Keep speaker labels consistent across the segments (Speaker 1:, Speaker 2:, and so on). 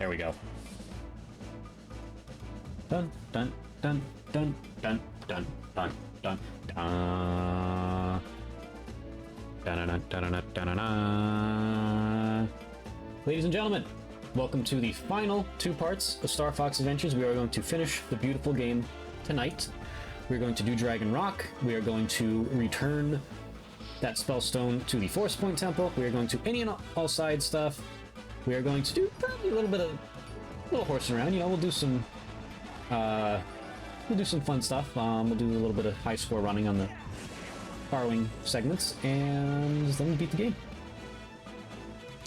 Speaker 1: There we go. Dun dun dun dun dun dun dun dun dun. Ladies and gentlemen, welcome to the final two parts of Star Fox Adventures. We are going to finish the beautiful game tonight. We're going to do Dragon Rock. We are going to return that Spellstone to the Force Point Temple. We are going to any and all side stuff. We are going to do probably a little horsing around. You know, we'll do some fun stuff. We'll do a little bit of high score running on the borrowing segments, and then we beat the game.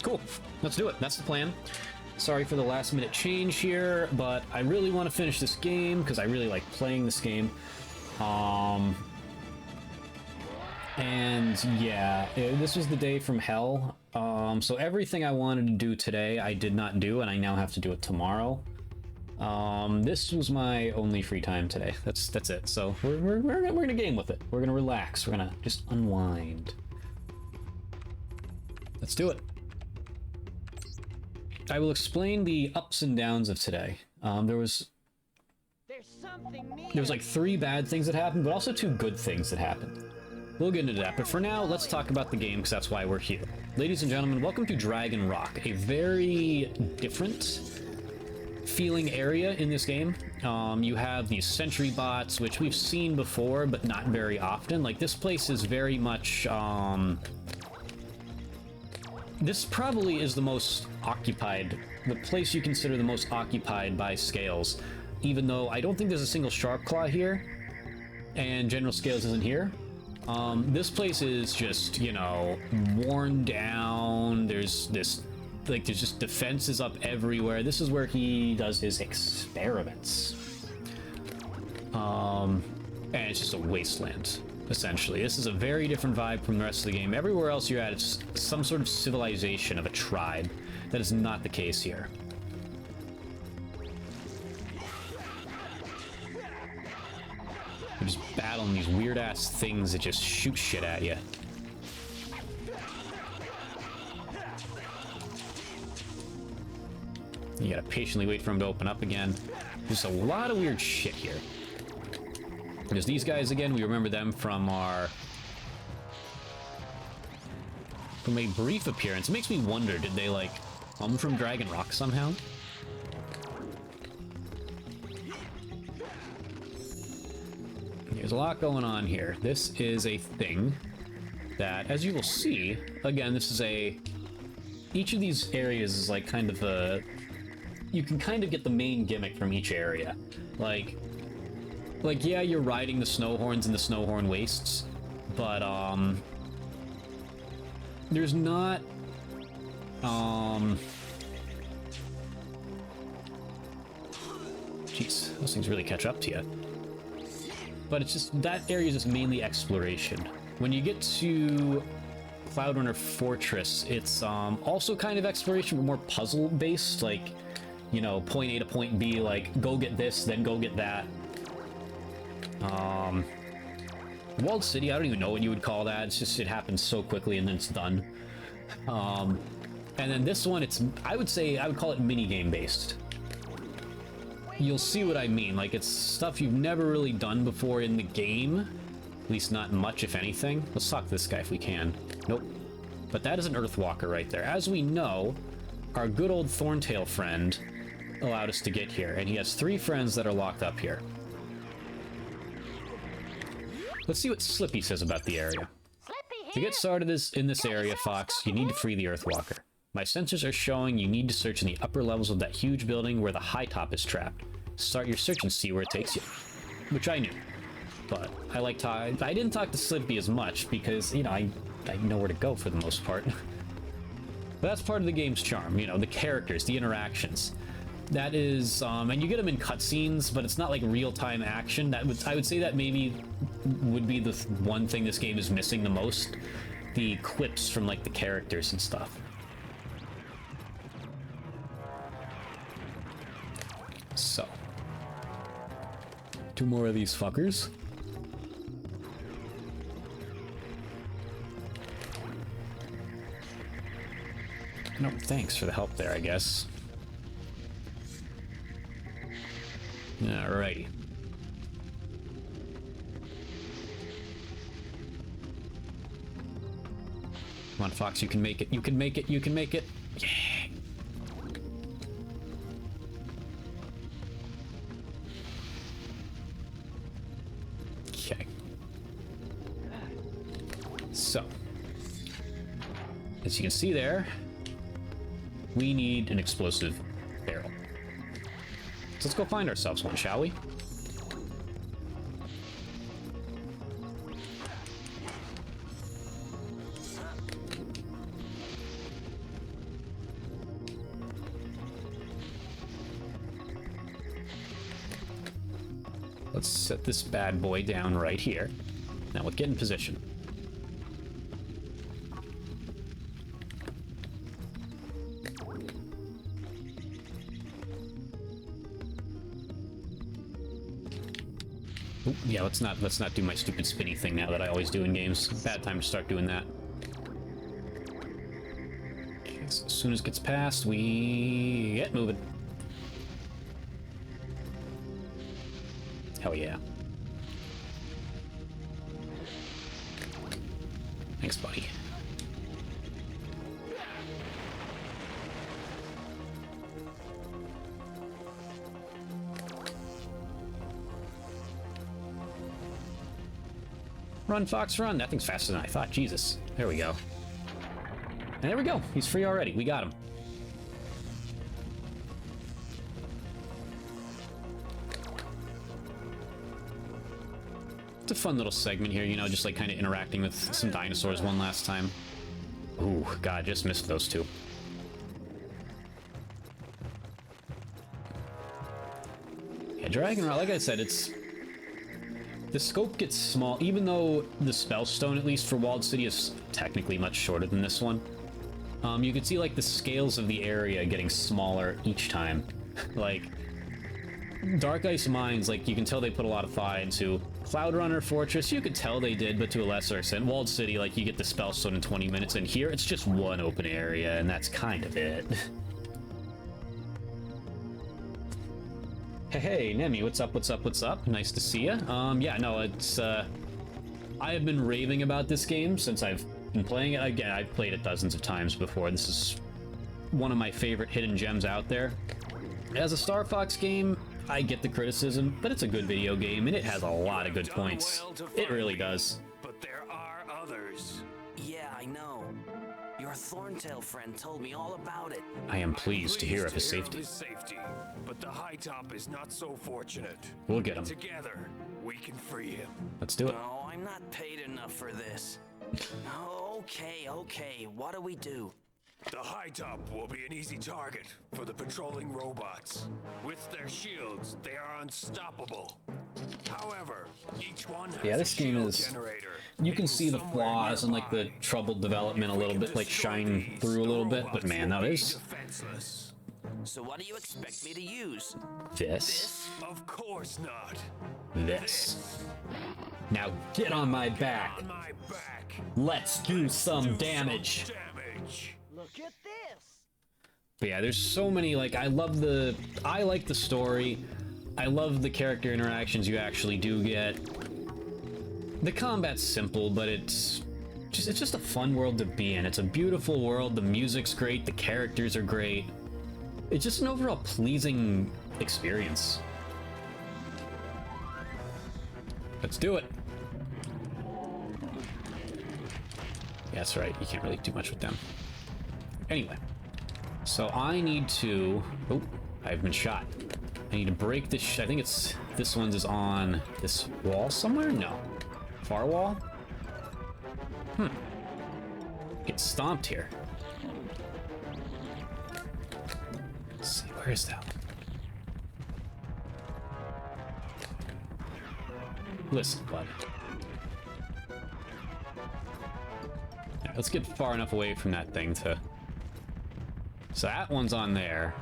Speaker 1: Cool. Let's do it. That's the plan. Sorry for the last minute change here, but I really want to finish this game because I really like playing this game. And yeah, this was the day from hell. So everything I wanted to do today, I did not do, and I now have to do it tomorrow. This was my only free time today. That's it. So we're gonna game with it. We're gonna relax. We're gonna just unwind. Let's do it. I will explain the ups and downs of today. There was like 3 bad things that happened, but also 2 good things that happened. We'll get into that, but for now, let's talk about the game, because that's why we're here. Ladies and gentlemen, welcome to Dragon Rock, a very different feeling area in this game. You have these sentry bots, which we've seen before, but not very often. Like, this place is very much, this probably is the most occupied, the place you consider the most occupied by Scales, even though I don't think there's a single Sharpclaw here, and General Scales isn't here. This place is just, you know, worn down. There's just defenses up everywhere. This is where he does his experiments. And it's just a wasteland, essentially. This is a very different vibe from the rest of the game. Everywhere else you're at, it's some sort of civilization of a tribe. That is not the case here. You're just battling these weird-ass things that just shoot shit at you. You gotta patiently wait for them to open up again. There's a lot of weird shit here. There's these guys again. We remember them from a brief appearance. It makes me wonder, did they, like, come from Dragon Rock somehow? There's a lot going on here. This is a thing that, as you will see, again, this is each of these areas is like kind of a, you can kind of get the main gimmick from each area. Like yeah, you're riding the Snowhorns in the Snowhorn Wastes, but there's not jeez, those things really catch up to you. But it's just, that area is just mainly exploration. When you get to Cloudrunner Fortress, it's also kind of exploration, but more puzzle-based, like, you know, point A to point B, like, go get this, then go get that. Walled City, I don't even know what you would call that. It's just, it happens so quickly and then it's done. And then this one, I would call it minigame-based. You'll see what I mean. Like, it's stuff you've never really done before in the game. At least not much, if anything. Let's talk to this guy if we can. Nope. But that is an Earthwalker right there. As we know, our good old Thorntail friend allowed us to get here, and he has 3 friends that are locked up here. Let's see what Slippy says about the area. To get started in this area, Fox, you need to free the Earthwalker. My sensors are showing you need to search in the upper levels of that huge building where the high top is trapped. Start your search and see where it takes you. Which I knew. But I didn't talk to Slippy as much because, you know, I know where to go for the most part. But that's part of the game's charm, you know, the characters, the interactions. That is, and you get them in cutscenes, but it's not like real-time action. I would say that maybe would be the one thing this game is missing the most. The quips from, like, the characters and stuff. So, 2 more of these fuckers. No, thanks for the help there, I guess. Alrighty. Come on, Fox, you can make it. You can make it. You can make it. Yeah. Okay. So, as you can see there, we need an explosive barrel. So let's go find ourselves one, shall we? Let's set this bad boy down right here. Now we'll get in position. Ooh, yeah, let's not do my stupid spinny thing now that I always do in games. Bad time to start doing that. Okay, so as soon as it gets past, we get moving. Hell yeah. Thanks, buddy. Run, Fox, run. That thing's faster than I thought. Jesus. There we go. And there we go. He's free already. We got him. It's a fun little segment here, you know, just like kind of interacting with some dinosaurs one last time. Ooh, God, just missed those two. Yeah, Dragon Rod, like I said, it's... The scope gets small, even though the Spellstone, at least for Walled City, is technically much shorter than this one. You can see, like, the scales of the area getting smaller each time. Like, Dark Ice Mines, like, you can tell they put a lot of thought into. Cloudrunner Fortress, you could tell they did, but to a lesser extent. Walled City, like, you get the Spellstone in 20 minutes, and here it's just one open area, and that's kind of it. Hey, Nemi, what's up, what's up, what's up? Nice to see ya. Yeah, no, it's, I have been raving about this game since I've been playing it. Again, I've played it dozens of times before. This is one of my favorite hidden gems out there. As a Star Fox game, I get the criticism, but it's a good video game, and it has a lot of good points. It really does.
Speaker 2: But there are others.
Speaker 3: Yeah, I know. Your Thorntail friend told me all about it.
Speaker 1: I am pleased to hear of his safety.
Speaker 2: But the High Top is not so fortunate.
Speaker 1: We'll get him.
Speaker 2: Together, we can free him.
Speaker 1: Let's do it.
Speaker 3: No, I'm not paid enough for this. Okay, what do we do?
Speaker 2: The High Top will be an easy target for the patrolling robots. With their shields, they are unstoppable. However, each one has
Speaker 1: this
Speaker 2: a
Speaker 1: game
Speaker 2: shield
Speaker 1: is...
Speaker 2: generator.
Speaker 1: You can see the flaws and like the troubled development a little bit, like shine through a little bit, but man, that is...
Speaker 3: So what do you expect me to use?
Speaker 1: This.
Speaker 2: Of course not.
Speaker 1: This. Now get on my back.
Speaker 2: On my back.
Speaker 1: Let's do some damage.
Speaker 4: Look at this.
Speaker 1: But yeah, there's so many, like, I like the story. I love the character interactions you actually do get. The combat's simple, but it's just a fun world to be in. It's a beautiful world, the music's great, the characters are great. It's just an overall pleasing experience. Let's do it. Yeah, that's right, you can't really do much with them. Anyway, so I need to... Oh, I've been shot. I need to break this... I think it's... This one's is on this wall somewhere? No. Far wall? Get stomped here. Let's see, where is that? Listen, bud. Alright, let's get far enough away from that thing to... So that one's on there.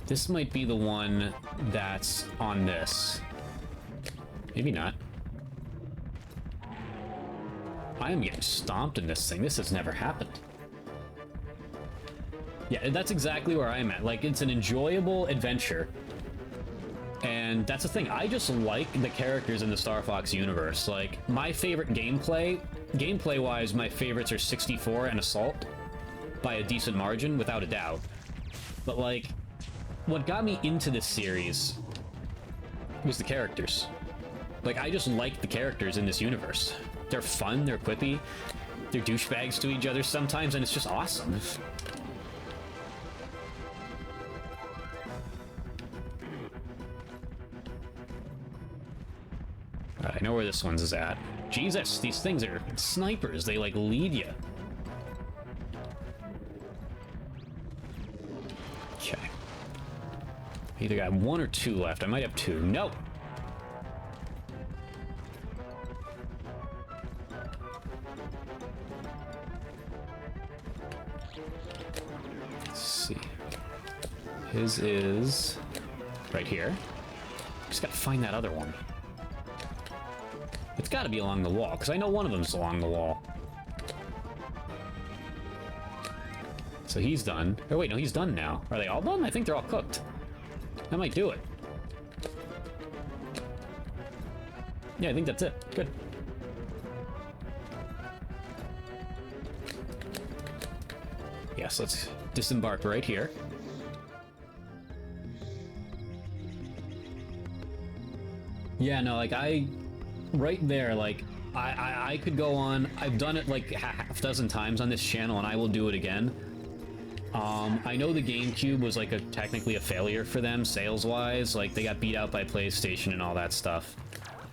Speaker 1: This might be the one that's on this. Maybe not. I am getting stomped in this thing. This has never happened. Yeah, that's exactly where I'm at. Like, it's an enjoyable adventure. And that's the thing, I just like the characters in the Star Fox universe. Like, my favorite gameplay-wise, my favorites are 64 and Assault, by a decent margin, without a doubt. But, like, what got me into this series was the characters. Like, I just like the characters in this universe. They're fun, they're quippy, they're douchebags to each other sometimes, and it's just awesome. I know where this one's is at. Jesus, these things are snipers. They, like, lead you. Okay. Either got 1 or 2 left. I might have 2. No! Let's see. His is right here. Just gotta find that other one. It's gotta be along the wall, because I know one of them's along the wall. So he's done. Oh wait, no, he's done now. Are they all done? I think they're all cooked. That might do it. Yeah, I think that's it. Good. Yes, let's disembark right here. Yeah, no, like, right there, like, I could go on. I've done it like half dozen times on this channel, and I will do it again. I know the GameCube was like technically a failure for them sales-wise. Like, they got beat out by PlayStation and all that stuff.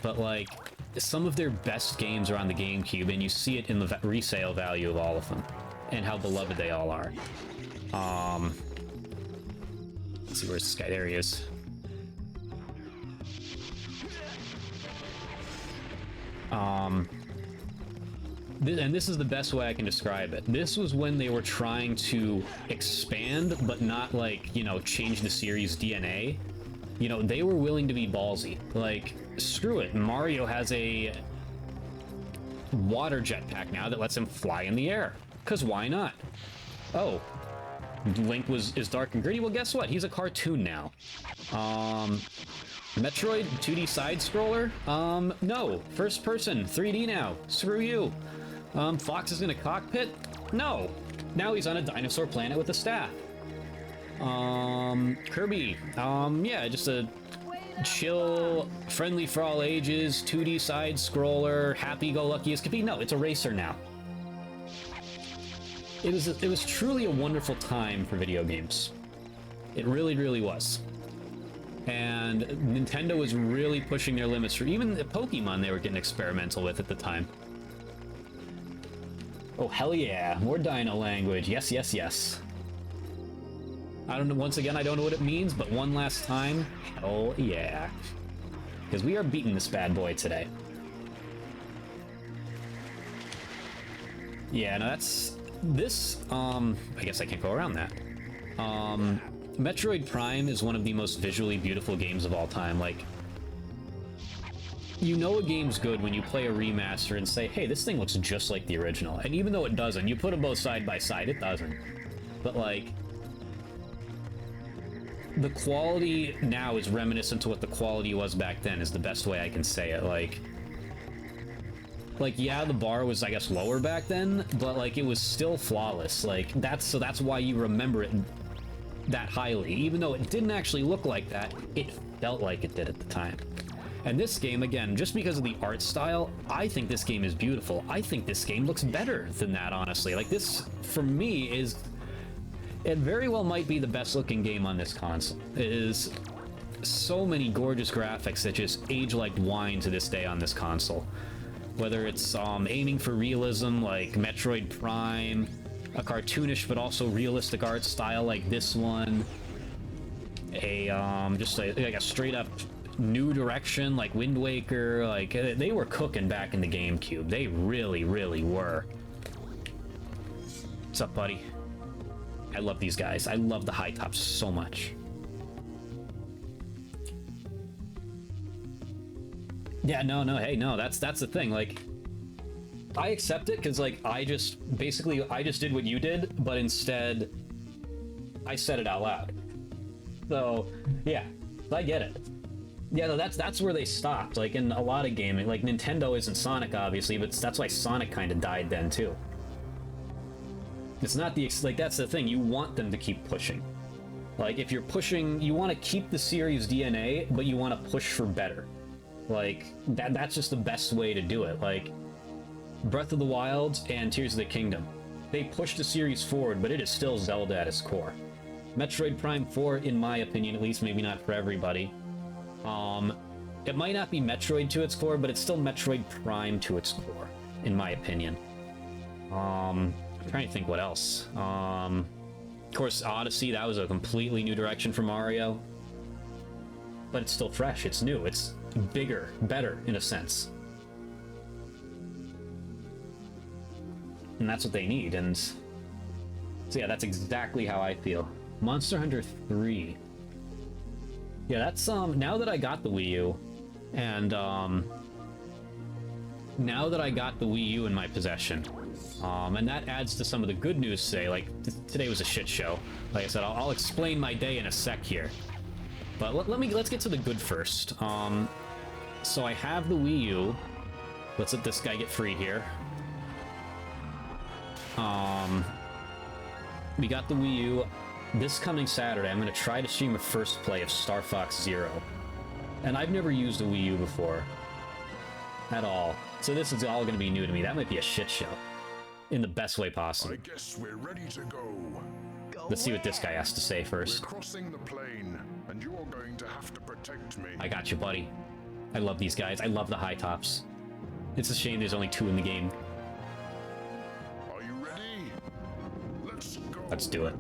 Speaker 1: But like, some of their best games are on the GameCube, and you see it in the resale value of all of them, and how beloved they all are. Let's see, where's this guy? There he is. And this is the best way I can describe it. This was when they were trying to expand, but not, like, you know, change the series' DNA. You know, they were willing to be ballsy. Like, screw it. Mario has a water jetpack now that lets him fly in the air. 'Cause why not? Oh, Link is dark and gritty. Well, guess what? He's a cartoon now. Metroid 2D side-scroller? No. First person, 3D now. Screw you. Fox is in a cockpit? No. Now he's on a dinosaur planet with a staff. Kirby. Yeah, just a chill, friendly for all ages, 2D side-scroller, happy-go-lucky as could be. No, it's a racer now. It was truly a wonderful time for video games. It really, really was. And Nintendo was really pushing their limits for even the Pokemon they were getting experimental with at the time. Oh, hell yeah. More dino language. Yes, yes, yes. I don't know, once again, I don't know what it means, but one last time, hell yeah. Because we are beating this bad boy today. Yeah, no, that's... This, I guess I can't go around that. Metroid Prime is one of the most visually beautiful games of all time. Like, you know a game's good when you play a remaster and say, hey, this thing looks just like the original. And even though it doesn't, you put them both side by side, it doesn't. But, like, the quality now is reminiscent to what the quality was back then, is the best way I can say it. Like, yeah, the bar was, I guess, lower back then, but, like, it was still flawless. Like, that's why you remember it that highly. Even though it didn't actually look like that, it felt like it did at the time. And this game, again, just because of the art style, I think this game is beautiful. I think this game looks better than that, honestly. Like, this, for me, is... It very well might be the best looking game on this console. It is so many gorgeous graphics that just age like wine to this day on this console. Whether it's aiming for realism like Metroid Prime, a cartoonish but also realistic art style like this one, a just like a straight up new direction like Wind Waker. Like, they were cooking back in the GameCube. They really, really were. What's up, buddy? I love these guys. I love the high tops so much. Yeah, no, hey, no, that's the thing. Like, I accept it because, like, I just did what you did, but instead I said it out loud. So, yeah, I get it. Yeah, no, that's where they stopped. Like in a lot of gaming, like Nintendo isn't Sonic, obviously, but that's why Sonic kind of died then too. It's not the like that's the thing. You want them to keep pushing. Like if you're pushing, you want to keep the series DNA, but you want to push for better. Like that's just the best way to do it. Like Breath of the Wild and Tears of the Kingdom, they pushed the series forward, but it is still Zelda at its core. Metroid Prime 4, in my opinion, at least, maybe not for everybody. It might not be Metroid to its core, but it's still Metroid Prime to its core, in my opinion. I'm trying to think what else. Of course, Odyssey, that was a completely new direction for Mario. But it's still fresh, it's new, it's bigger, better, in a sense. And that's what they need, and... So yeah, that's exactly how I feel. Monster Hunter 3. Yeah, that's, now that I got the Wii U, and, now that I got the Wii U in my possession, and that adds to some of the good news today. Like, today was a shit show. Like I said, I'll explain my day in a sec here. But let's get to the good first. So I have the Wii U. Let's let this guy get free here. We got the Wii U. This coming Saturday, I'm going to try to stream a first play of Star Fox Zero. And I've never used a Wii U before. At all. So this is all going to be new to me. That might be a shit show. In the best way possible.
Speaker 5: I guess we're ready to go.
Speaker 1: Let's see what this guy has to say first.
Speaker 5: We're crossing the plane, and you're going to have to protect me.
Speaker 1: I got you, buddy. I love these guys. I love the high tops. It's a shame there's only 2 in the game.
Speaker 5: Are you ready? Let's go.
Speaker 1: Let's do it.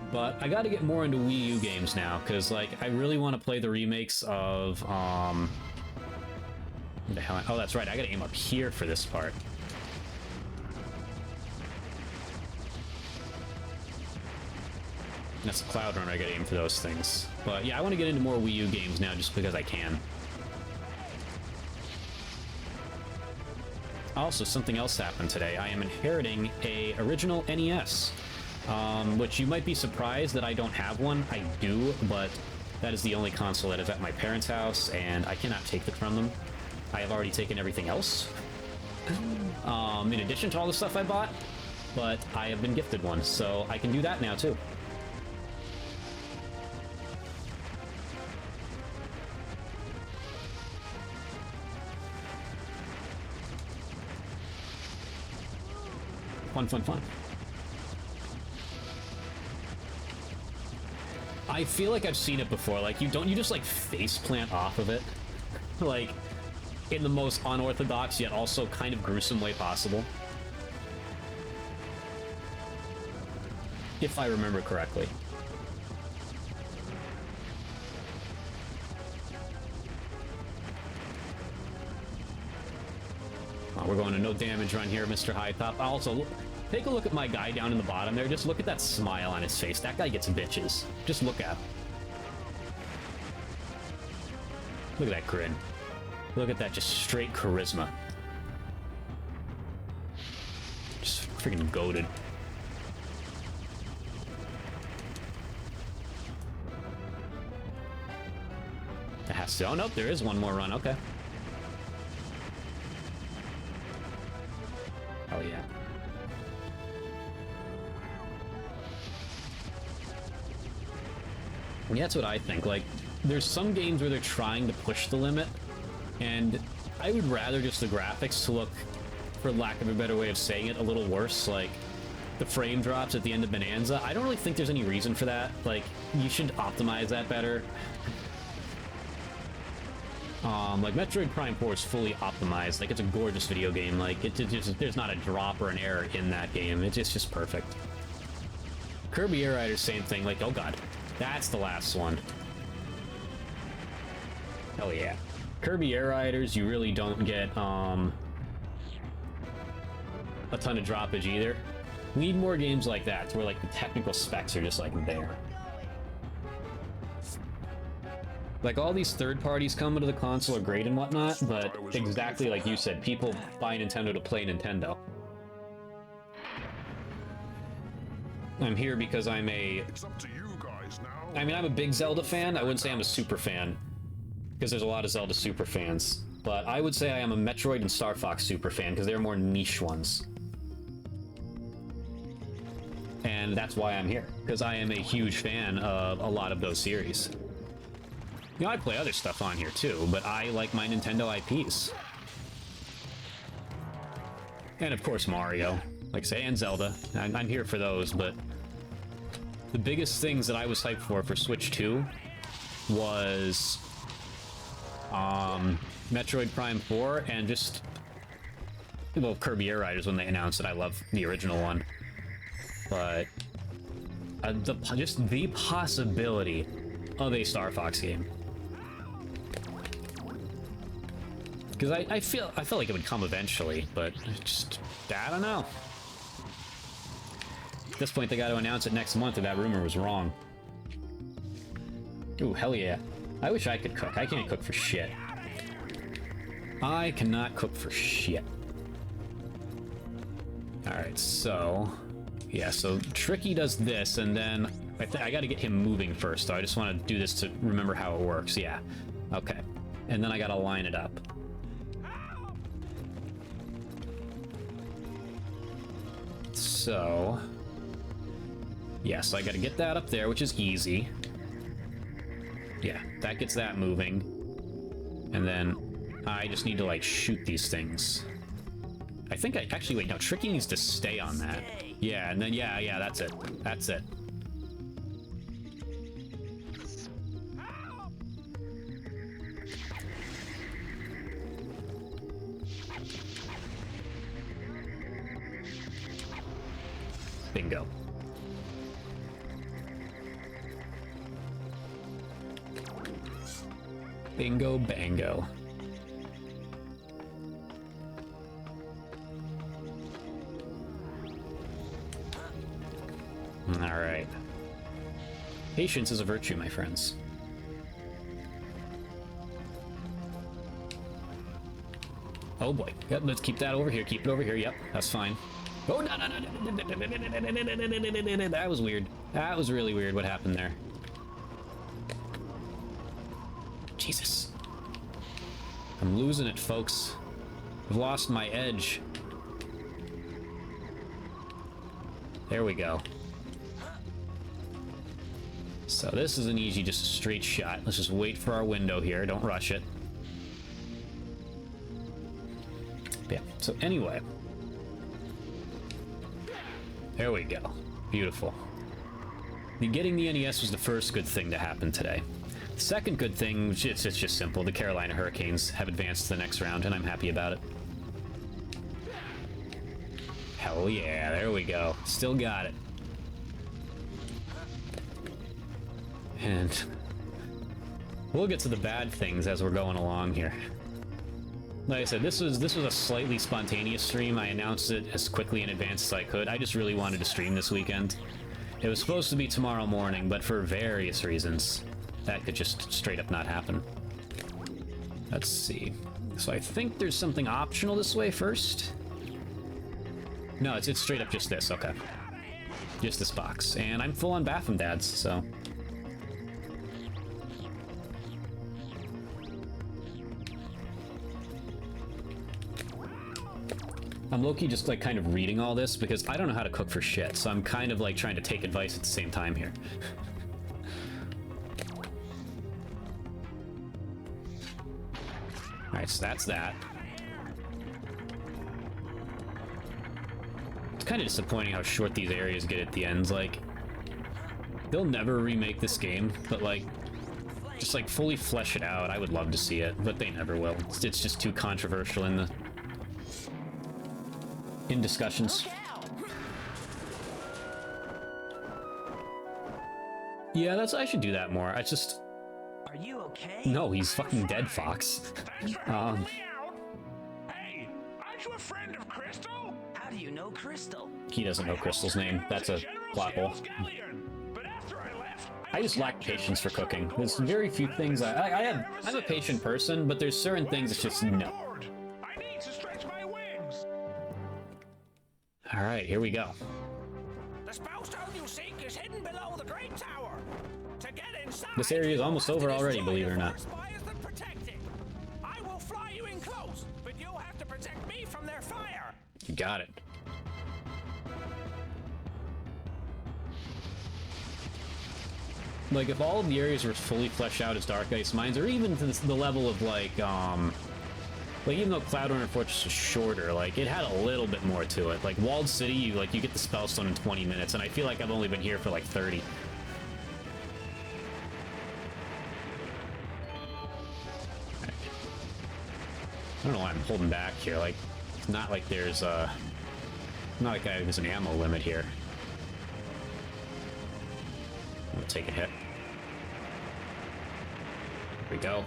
Speaker 1: But I gotta get more into Wii U games now, because, like, I really want to play the remakes of, what the hell? Oh, that's right. I gotta aim up here for this part. That's the Cloud Runner. I gotta aim for those things. But yeah, I want to get into more Wii U games now just because I can. Also, something else happened today. I am inheriting a original NES. Which you might be surprised that I don't have one. I do, but that is the only console that is at my parents' house, and I cannot take it from them. I have already taken everything else, in addition to all the stuff I bought, but I have been gifted one, so I can do that now, too. Fun, fun, fun. I feel like I've seen it before. Like, you just like face plant off of it, like in the most unorthodox yet also kind of gruesome way possible, if I remember correctly. Oh, we're going to no damage run here, Mr. High Top. Also, take a look at my guy down in the bottom there. Just look at that smile on his face. That guy gets bitches. Just look at him. Look at that grin. Look at that, just straight charisma. Just freaking goated. It has to. Oh, nope, there is one more run. Okay. Oh, yeah. Yeah, that's what I think. Like, there's some games where they're trying to push the limit, and I would rather just the graphics to look, for lack of a better way of saying it, a little worse. Like, the frame drops at the end of Bonanza. I don't really think there's any reason for that. Like, you should optimize that better. Like, Metroid Prime 4 is fully optimized. Like, it's a gorgeous video game. Like, there's not a drop or an error in that game. It's just perfect. Kirby Air Rider, same thing. Like, oh god. That's the last one. Hell yeah. Kirby Air Riders, you really don't get, a ton of droppage either. We need more games like that, where, like, the technical specs are just, like, there. Like, all these third parties coming to the console are great and whatnot, but exactly like you said, people buy Nintendo to play Nintendo. I'm here because I'm a...
Speaker 5: It's up to you guys. supplies now.
Speaker 1: I mean, I'm a big Zelda fan. I wouldn't say I'm a super fan, because there's a lot of Zelda super fans. But I would say I am a Metroid and Star Fox super fan, because they're more niche ones. And that's why I'm here, because I am a huge fan of a lot of those series. You know, I play other stuff on here too, but I like my Nintendo IPs. And of course Mario, like I say, and Zelda. I'm here for those, but the biggest things that I was hyped for Switch 2 was Metroid Prime 4 and just, well, Kirby Air Riders when they announced it. I love the original one. But just the possibility of a Star Fox game. Because I felt like it would come eventually, but I don't know. At this point, they got to announce it next month, or that rumor was wrong. Ooh, hell yeah. I wish I could cook. I can't cook for shit. I cannot cook for shit. Alright, so... yeah, so Tricky does this, and then I gotta get him moving first, so I just want to do this to remember how it works. Yeah. Okay. And then I gotta line it up. So... yeah, so I gotta get that up there, which is easy. Yeah, that gets that moving. And then I just need to, like, shoot these things. I think actually, wait, no, Tricky needs to stay on that. Yeah, and then, yeah, that's it. That's it. Bingo. Bingo bango. All right. Patience is a virtue, my friends. Oh boy. Yep, let's keep that over here. Keep it over here. Yep, that's fine. Oh, no. That was weird. That was really weird what happened there. Jesus. I'm losing it, folks. I've lost my edge. There we go. So this is an easy, just a straight shot. Let's just wait for our window here. Don't rush it. Yeah, so anyway. There we go. Beautiful. Getting the NES was the first good thing to happen today. The second good thing, it's just simple. The Carolina Hurricanes have advanced to the next round, and I'm happy about it. Hell yeah, there we go. Still got it. And we'll get to the bad things as we're going along here. Like I said, this was a slightly spontaneous stream. I announced it as quickly in advance as I could. I just really wanted to stream this weekend. It was supposed to be tomorrow morning, but for various reasons, that could just straight up not happen. Let's see. So I think there's something optional this way first. No, it's straight up just this. Okay. Just this box. And I'm full on Baffin Dads, so... I'm low-key just, like, kind of reading all this because I don't know how to cook for shit, so I'm kind of, like, trying to take advice at the same time here. Alright, so that's that. It's kind of disappointing how short these areas get at the ends. Like, they'll never remake this game, but, like, just, like, fully flesh it out. I would love to see it, but they never will. It's just too controversial in discussions. Yeah, I should do that more. I just...
Speaker 3: Are you okay?
Speaker 1: No, he's fucking dead, Fox.
Speaker 5: Thanks for helping me out. Hey, aren't you a friend of Crystal?
Speaker 3: How do you know Crystal?
Speaker 1: He doesn't know Crystal's name. That's a plot hole.
Speaker 5: But after I left,
Speaker 1: I just lack patience for cooking. There's very few things I'm a patient person, but there's certain things it's just no.
Speaker 5: I need to stretch my wings.
Speaker 1: Alright, here we go.
Speaker 4: The spellstone you seek is hidden below the Great Tower.
Speaker 5: To get inside,
Speaker 1: This area is almost over already, believe it or not.
Speaker 5: I will fly you in close, but you'll have to protect me from their fire.
Speaker 1: You got it. Like, if all of the areas were fully fleshed out as Dark Ice Mines, or even to the level of, like, even though Cloudrunner Fortress was shorter, like, it had a little bit more to it. Like, Walled City, you get the Spellstone in 20 minutes, and I feel like I've only been here for, like, 30. I don't know why I'm holding back here. Like, it's not like there's not like there's an ammo limit here. I'm gonna take a hit. Here we go.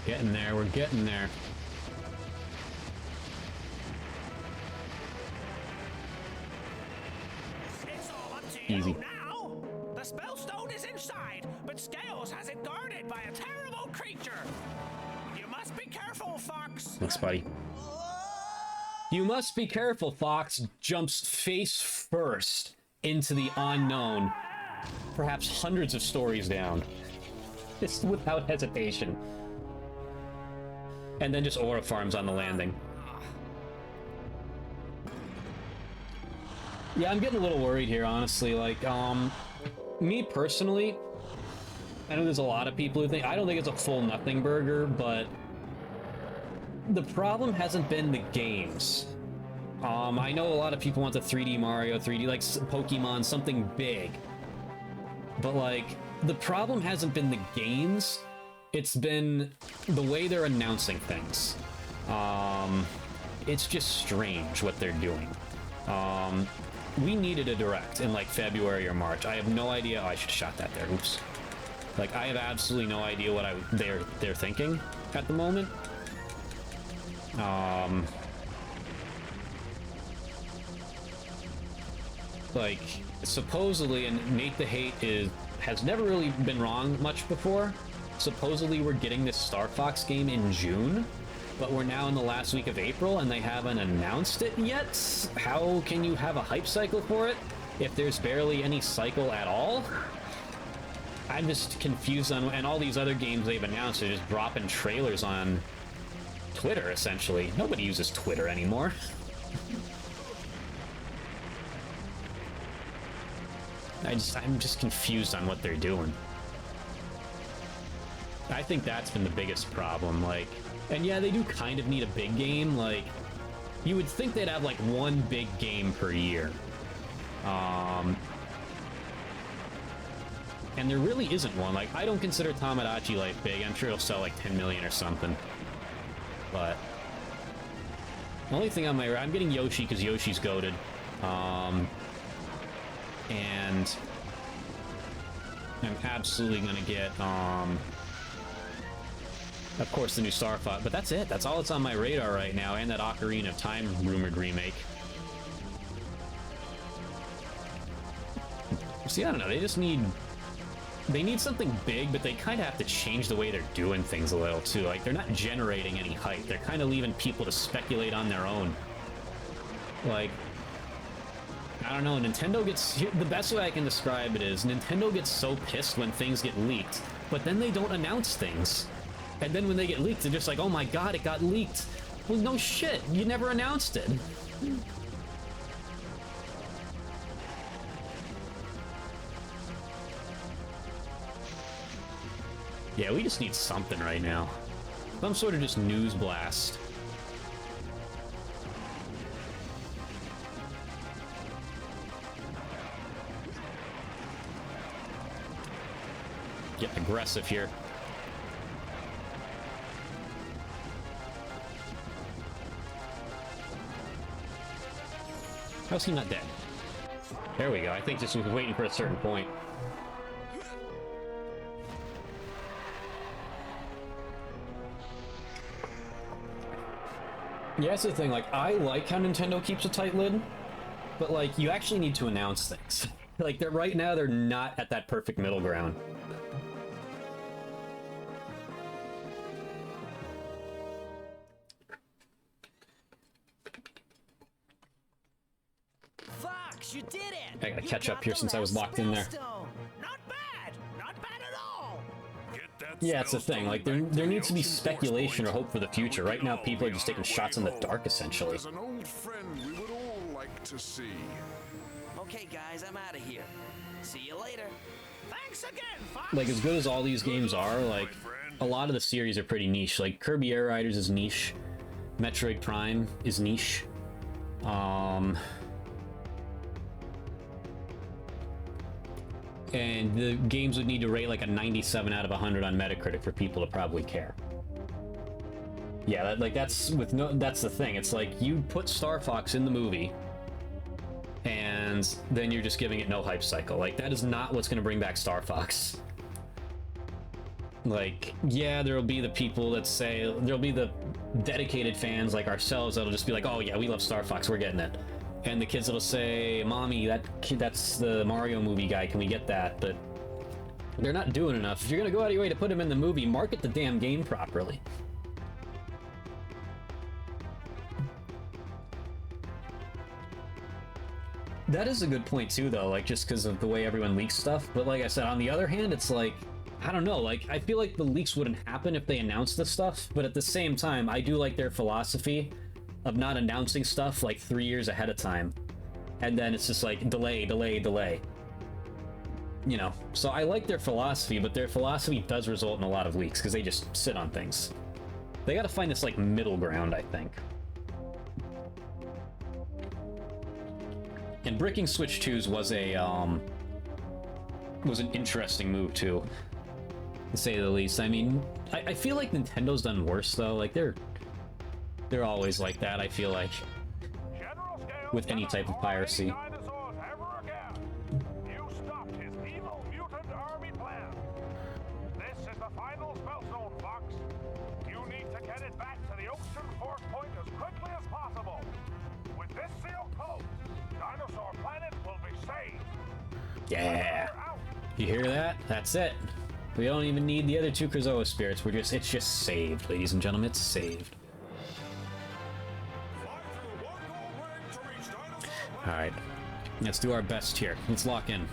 Speaker 1: Getting there, we're getting there.
Speaker 5: It's all up to
Speaker 1: Easy.
Speaker 5: you now. The spellstone is inside, but Scales has it guarded by a terrible creature. You must be careful, Fox.
Speaker 1: Thanks, buddy. You must be careful, Fox jumps face first into the unknown, perhaps hundreds of stories down. Just without hesitation. And then just aura farms on the landing. Yeah, I'm getting a little worried here, honestly. Like, me personally, I know there's a lot of people who think, I don't think it's a full nothing burger, but the problem hasn't been the games. I know a lot of people want the 3D Mario, 3D, like, Pokemon, something big. But, like, the problem hasn't been the games. It's been the way they're announcing things. It's just strange what they're doing. We needed a direct in like February or March. I have no idea. Oh, I should have shot that there. Oops. Like, I have absolutely no idea what they're thinking at the moment. Like, supposedly, and Nate the Hate has never really been wrong much before. Supposedly we're getting this Star Fox game in June, but we're now in the last week of April and they haven't announced it yet? How can you have a hype cycle for it if there's barely any cycle at all? I'm just confused on, and all these other games they've announced are just dropping trailers on Twitter, essentially. Nobody uses Twitter anymore. I'm just confused on what they're doing. I think that's been the biggest problem, like, and yeah, they do kind of need a big game, like, you would think they'd have, like, one big game per year. And there really isn't one. Like, I don't consider Tomodachi Life big. I'm sure it'll sell, like, 10 million or something. But the only thing on my... I'm getting Yoshi, because Yoshi's goated. And I'm absolutely gonna get, of course, the new Star Fox, but that's it. That's all that's on my radar right now, and that Ocarina of Time rumored remake. See, I don't know. They just need... They need something big, but they kind of have to change the way they're doing things a little, too. Like, they're not generating any hype. They're kind of leaving people to speculate on their own. Like, I don't know, Nintendo gets... The best way I can describe it is, Nintendo gets so pissed when things get leaked, but then they don't announce things. And then when they get leaked, they're just like, oh my god, it got leaked. Well, no shit, you never announced it. Yeah, we just need something right now. Some sort of just news blast. Get aggressive here. How's he not dead? There we go. I think this was waiting for a certain point. Yeah, that's the thing. Like, I like how Nintendo keeps a tight lid. but like you actually need to announce things. Like they're right now they're not at that perfect middle ground.
Speaker 4: Fox, you did it!
Speaker 1: I gotta
Speaker 4: You
Speaker 1: catch up
Speaker 4: got
Speaker 1: here
Speaker 4: the
Speaker 1: since I was
Speaker 4: last
Speaker 1: locked in there.
Speaker 4: spellstone.
Speaker 5: Not bad! Not bad at all!
Speaker 2: Get that
Speaker 1: Yeah, it's the thing.
Speaker 2: spellstone
Speaker 1: Like
Speaker 2: back
Speaker 1: there
Speaker 2: the
Speaker 1: needs to be
Speaker 2: ocean force
Speaker 1: speculation or
Speaker 2: point.
Speaker 1: hope for the future. Right now, people are just taking shots in the dark, essentially.
Speaker 6: As an old friend we would all like to see.
Speaker 3: Okay, guys, I'm out of here. See you later.
Speaker 5: Thanks again, Fox!
Speaker 1: Like as good as all these games are, like a lot of the series are pretty niche. Like Kirby Air Riders is niche, Metroid Prime is niche. And the games would need to rate like a 97 out of 100 on Metacritic for people to probably care. Yeah, that's the thing. It's like you put Star Fox in the movie, and then you're just giving it no hype cycle. Like that is not what's going to bring back Star Fox. Like, yeah, there'll be the people that say, there'll be the dedicated fans like ourselves that'll just be like, oh yeah, we love Star Fox, we're getting it. And the kids that'll say, mommy, that kid, that's the Mario movie guy, can we get that? But they're not doing enough. If you're gonna go out of your way to put him in the movie, market the damn game properly. That is a good point too, though, like just because of the way everyone leaks stuff. But like I said, on the other hand, it's like, I don't know, like I feel like the leaks wouldn't happen if they announced this stuff, but at the same time, I do like their philosophy of not announcing stuff like 3 years ahead of time, and then it's just like delay, delay, delay. You know, so I like their philosophy, but their philosophy does result in a lot of leaks because they just sit on things. They got to find this like middle ground, I think. And bricking Switch 2's was an interesting move too, to say the least. I mean, I feel like Nintendo's done worse though. Like they're always like that, I feel like,
Speaker 5: General Scales
Speaker 1: with any type of piracy.
Speaker 5: dinosaurs ever again. You stopped his evil mutant army plan. This is the final spellstone, Fox. You need to get it back to the ocean force point as quickly as possible. With this seal closed, Dinosaur Planet will be saved.
Speaker 1: Yeah.
Speaker 5: Out.
Speaker 1: You hear that? That's it. We don't even need the other two Krazoa spirits. It's just saved, ladies and gentlemen. It's saved. Alright. Let's do our best here. Let's lock in.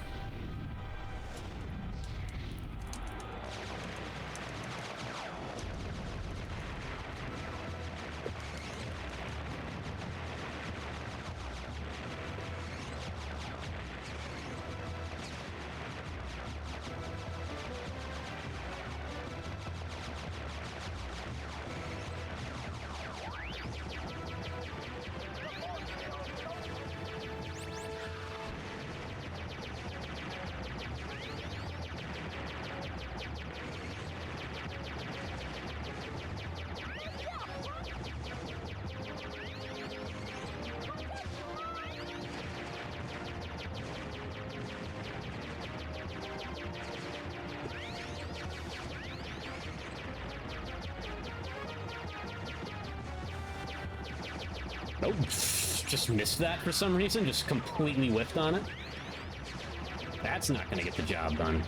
Speaker 1: Nope. Just missed that for some reason. Just completely whiffed on it. That's not gonna get the job done.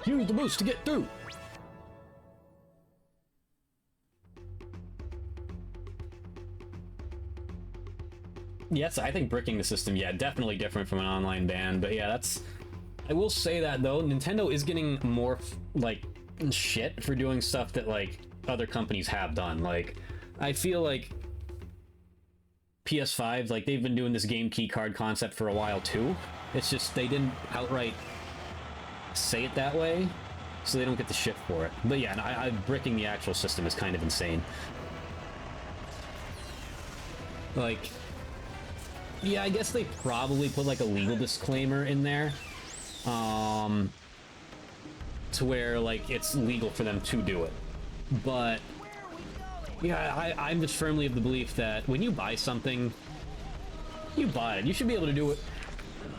Speaker 1: Use the boost to get through. Yes, I think bricking the system, yeah, definitely different from an online ban, but yeah, that's... I will say that, though, Nintendo is getting more, like, shit for doing stuff that, like, other companies have done. Like, I feel like PS5, like, they've been doing this game key card concept for a while, too. It's just they didn't outright say it that way, so they don't get the shit for it. But yeah, bricking the actual system is kind of insane. Like... yeah, I guess they probably put like a legal disclaimer in there, to where like it's legal for them to do it. But yeah, I'm just firmly of the belief that when you buy something, you buy it. You should be able to do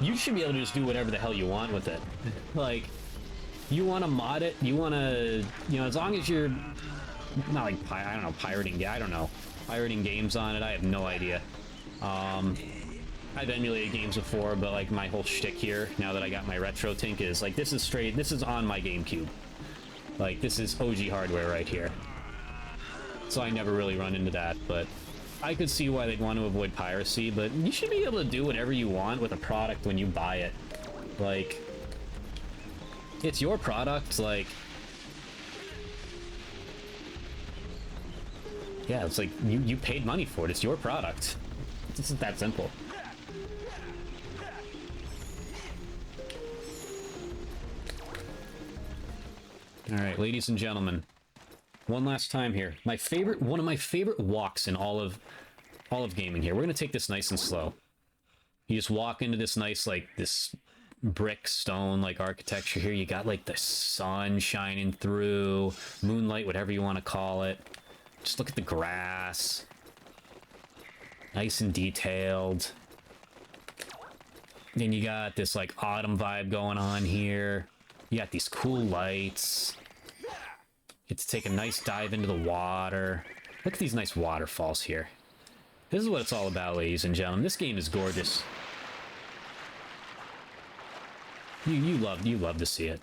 Speaker 1: you should be able to just do whatever the hell you want with it. Like, you want to mod it, you want to, you know, as long as you're not like, I don't know, pirating, I don't know, pirating games on it, I have no idea. I've emulated games before, but like my whole shtick here, now that I got my retro tink, is like, this is on my GameCube. Like, this is OG hardware right here. So I never really run into that, but I could see why they'd want to avoid piracy, but you should be able to do whatever you want with a product when you buy it. Like, it's your product, like... Yeah, it's like, you paid money for it, it's your product. It's just that simple. Alright, ladies and gentlemen. One last time here. One of my favorite walks in all of gaming here. We're gonna take this nice and slow. You just walk into this nice, like, this brick stone, like, architecture here. You got, like, the sun shining through, moonlight, whatever you want to call it. Just look at the grass. Nice and detailed. Then you got this, like, autumn vibe going on here. You got these cool lights. Get to take a nice dive into the water. Look at these nice waterfalls here. This is what it's all about, ladies and gentlemen. This game is gorgeous. You love to see it.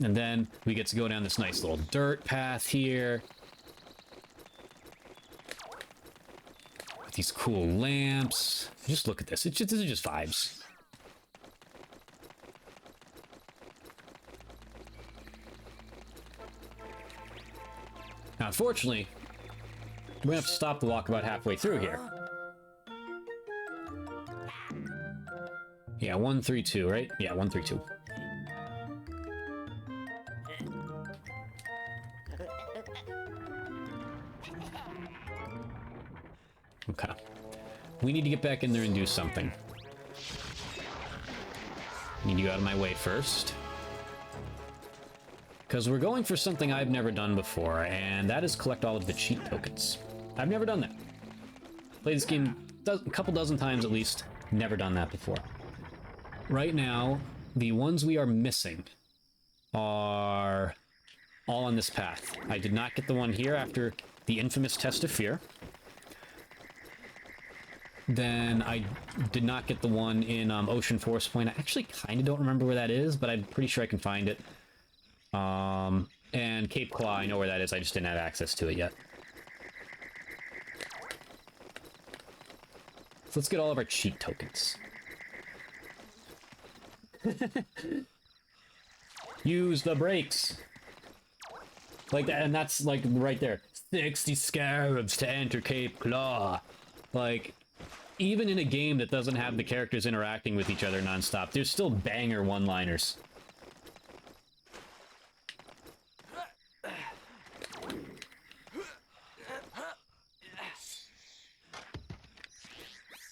Speaker 1: And then we get to go down this nice little dirt path here. With these cool lamps. Just look at this. This is just vibes. Now, unfortunately, we're gonna have to stop the walk about halfway through here. Yeah, 132, right? Yeah, 132. Okay. We need to get back in there and do something. Need to go out of my way first. Because we're going for something I've never done before, and that is collect all of the cheat tokens. I've never done that. Played this game a couple dozen times at least. Never done that before. Right now, the ones we are missing are all on this path. I did not get the one here after the infamous Test of Fear. Then I did not get the one in Ocean Forest Point. I actually kind of don't remember where that is, but I'm pretty sure I can find it. And Cape Claw, I know where that is, I just didn't have access to it yet. So let's get all of our cheat tokens. Use the brakes. Like that, and that's like right there. 60 scarabs to enter Cape Claw. Like, even in a game that doesn't have the characters interacting with each other nonstop, there's still banger one-liners.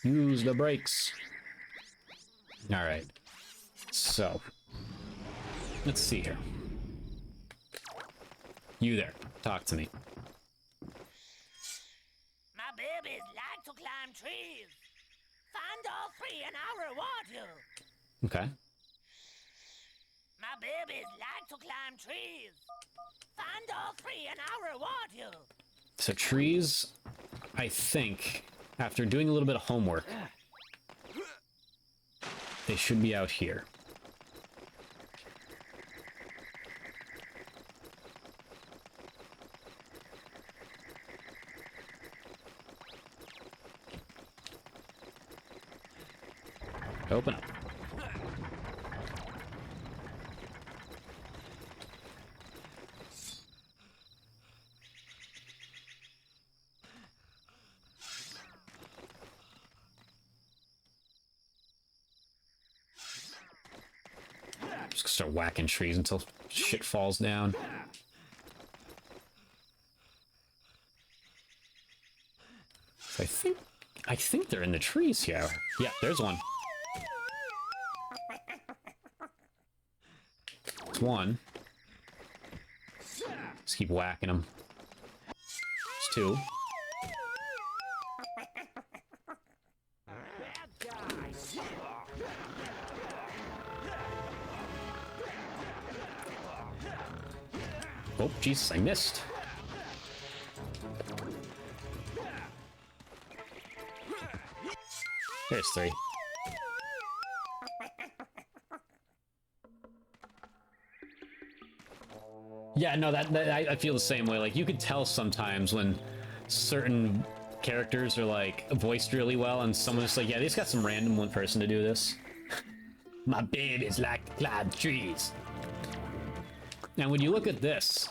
Speaker 1: Use the brakes. Alright. So. Let's see here. You there. Talk to me.
Speaker 4: My babies like to climb trees. Find all three and I'll reward you.
Speaker 1: Okay.
Speaker 4: My babies like to climb trees. Find all three and I'll reward you.
Speaker 1: So trees, I think, after doing a little bit of homework, they should be out here. Open up. Just gonna start whacking trees until shit falls down. So I think they're in the trees here. Yeah, there's one. It's one. Just keep whacking them. There's two. Oh, Jesus, I missed. There's 3. Yeah, no, I feel the same way. Like, you could tell sometimes when certain characters are, like, voiced really well, and someone's just like, yeah, they just got some random one person to do this. My babies like to climb trees. Now, when you look at this,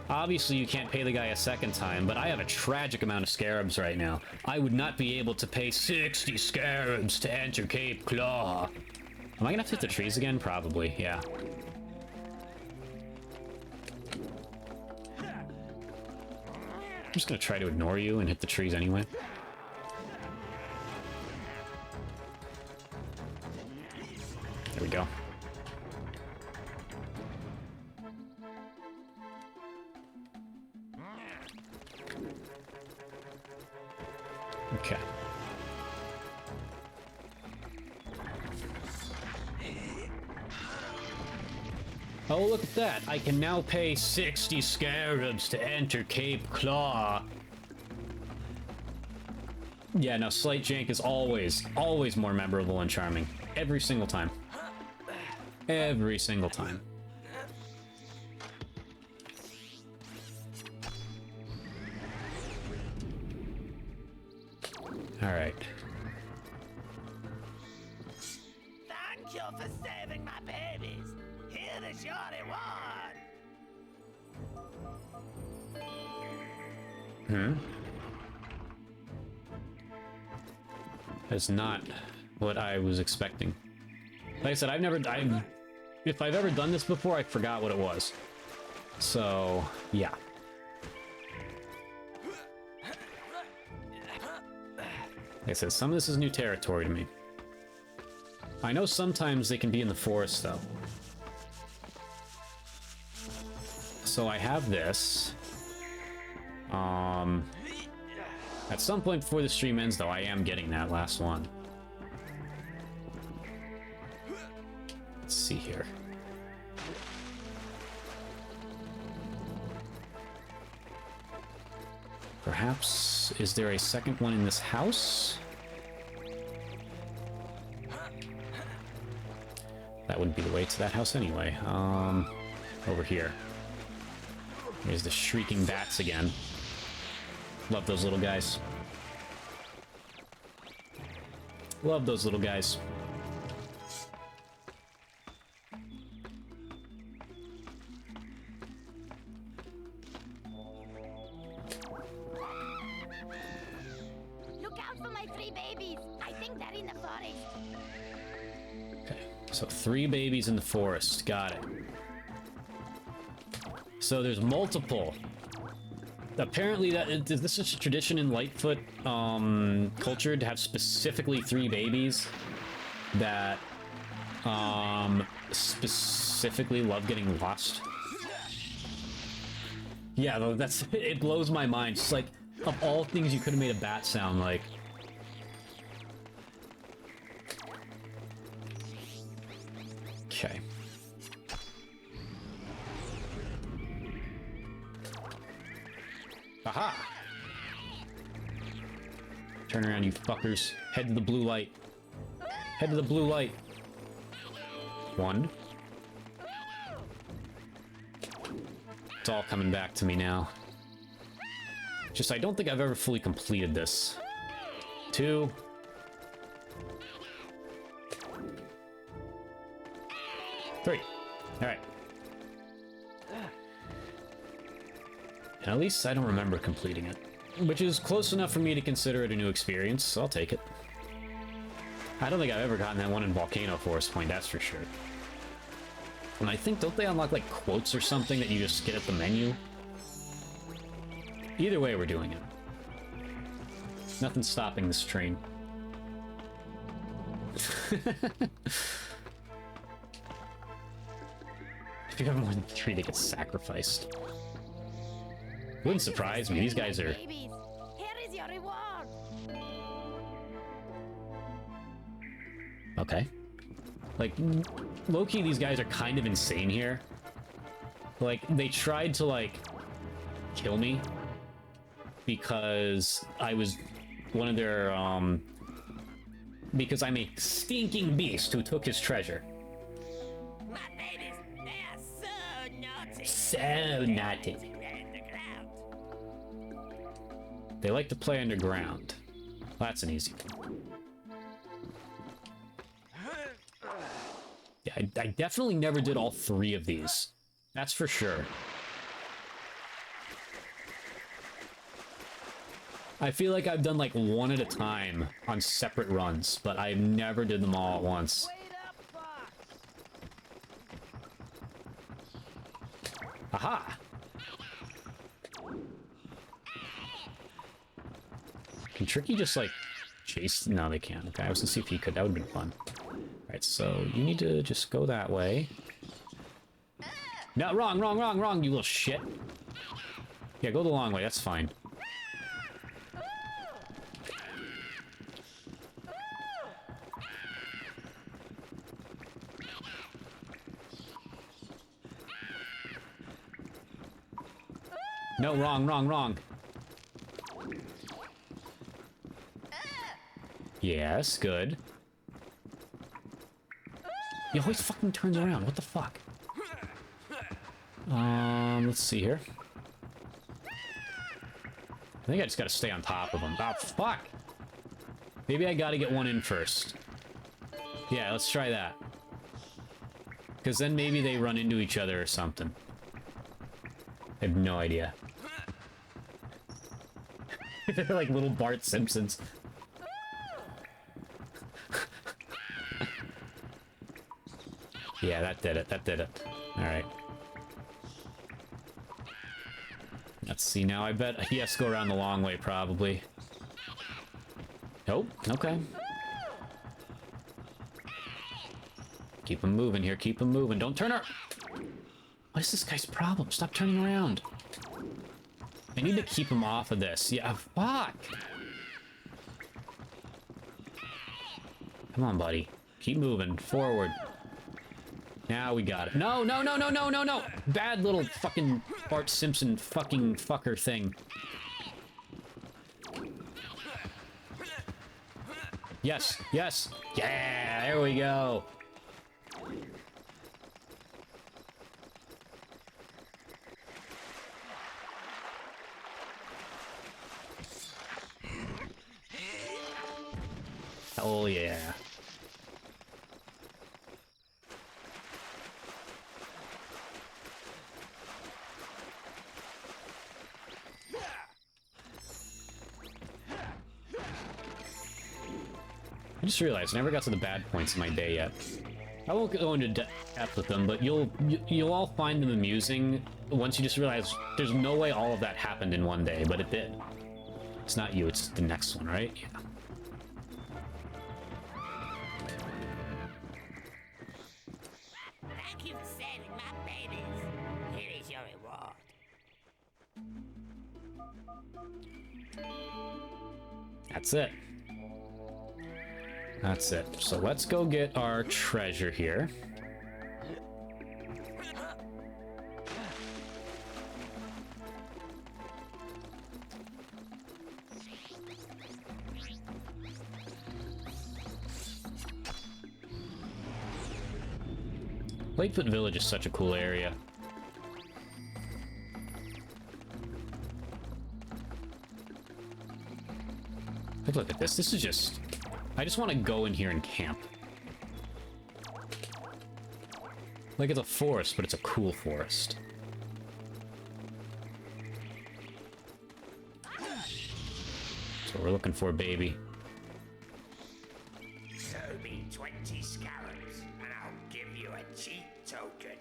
Speaker 1: obviously you can't pay the guy a second time, but I have a tragic amount of scarabs right now. I would not be able to pay 60 scarabs to enter Cape Claw. Am I gonna have to hit the trees again? Probably, yeah. I'm just gonna try to ignore you and hit the trees anyway. There we go. Okay. Oh, look at that. I can now pay 60 scarabs to enter Cape Claw. Yeah, no, Slight Jank is always more memorable and charming. Every single time. Every single time. Alright.
Speaker 4: Thank you for saving my babies. Here is your reward.
Speaker 1: That's not what I was expecting. Like I said, if I've ever done this before, I forgot what it was. So, yeah. Like I said, some of this is new territory to me. I know sometimes they can be in the forest, though. So I have this. At some point before the stream ends, though, I am getting that last one. Let's see here. Perhaps, is there a second one in this house? That wouldn't be the way to that house anyway. Over here. There's the shrieking bats again. Love those little guys. Love those little guys.
Speaker 4: Look out for my 3 babies. I think they're in the forest.
Speaker 1: Okay, so 3 babies in the forest. Got it. So there's multiple. Apparently, this is a tradition in Lightfoot culture to have specifically 3 babies that specifically love getting lost. Yeah, though, it blows my mind. It's like, of all things you could have made a bat sound like. Okay. Aha! Turn around, you fuckers. Head to the blue light. Head to the blue light. 1. It's all coming back to me now. Just, I don't think I've ever fully completed this. 2. 3. Alright. And at least I don't remember completing it. Which is close enough for me to consider it a new experience, so I'll take it. I don't think I've ever gotten that one in Volcano Forest Point, that's for sure. And I think, don't they unlock, like, quotes or something that you just get at the menu? Either way, we're doing it. Nothing's stopping this train. If you have more than 3, they get sacrificed. Wouldn't surprise me. These guys are...
Speaker 4: Babies. Here is your reward.
Speaker 1: Okay. Like, low-key, these guys are kind of insane here. Like, they tried to, like, kill me because I was one of their, because I'm a stinking beast who took his treasure.
Speaker 4: My babies, they are so naughty.
Speaker 1: So naughty.
Speaker 4: Underground.
Speaker 1: They like to play underground. Well, that's an easy one. Yeah, I definitely never did all 3 of these. That's for sure. I feel like I've done like 1 at a time on separate runs, but I never did them all at once.
Speaker 4: Wait up, Fox.
Speaker 1: Aha! Can Tricky just like chase? No, they can't. Okay, I was gonna see if he could. That would have been fun. Alright, so you need to just go that way. No, wrong, you little shit. Yeah, go the long way, that's fine. No, wrong. Yes, good. He always fucking turns around. What the fuck? Let's see here. I think I just gotta stay on top of him. Oh, fuck! Maybe I gotta get one in first. Yeah, let's try that. Because then maybe they run into each other or something. I have no idea. They're like little Bart Simpsons. Yeah, that did it. Alright. Let's see now, I bet he has to go around the long way, probably. Nope, okay. Keep him moving here, keep him moving. Don't turn her! What is this guy's problem? Stop turning around. I need to keep him off of this. Yeah, fuck! Come on, buddy. Keep moving. Forward. Now we got it. No! Bad little fucking Bart Simpson fucking fucker thing. Yes! Yeah! There we go! Oh yeah. I just realized I never got to the bad points of my day yet. I won't go into depth with them, but you'll all find them amusing once you just realize there's no way all of that happened in one day, but it did. It's not you, it's the next one, right? Yeah.
Speaker 4: Thank you for saving my babies. Here is your reward.
Speaker 1: That's it. That's it. So let's go get our treasure here. Lakefoot Village is such a cool area. Look at this. This is just... I just want to go in here and camp. Like it's a forest, but it's a cool forest. That's what we're looking for, baby.
Speaker 2: Show me 20 scarabs, and I'll give you a cheap token.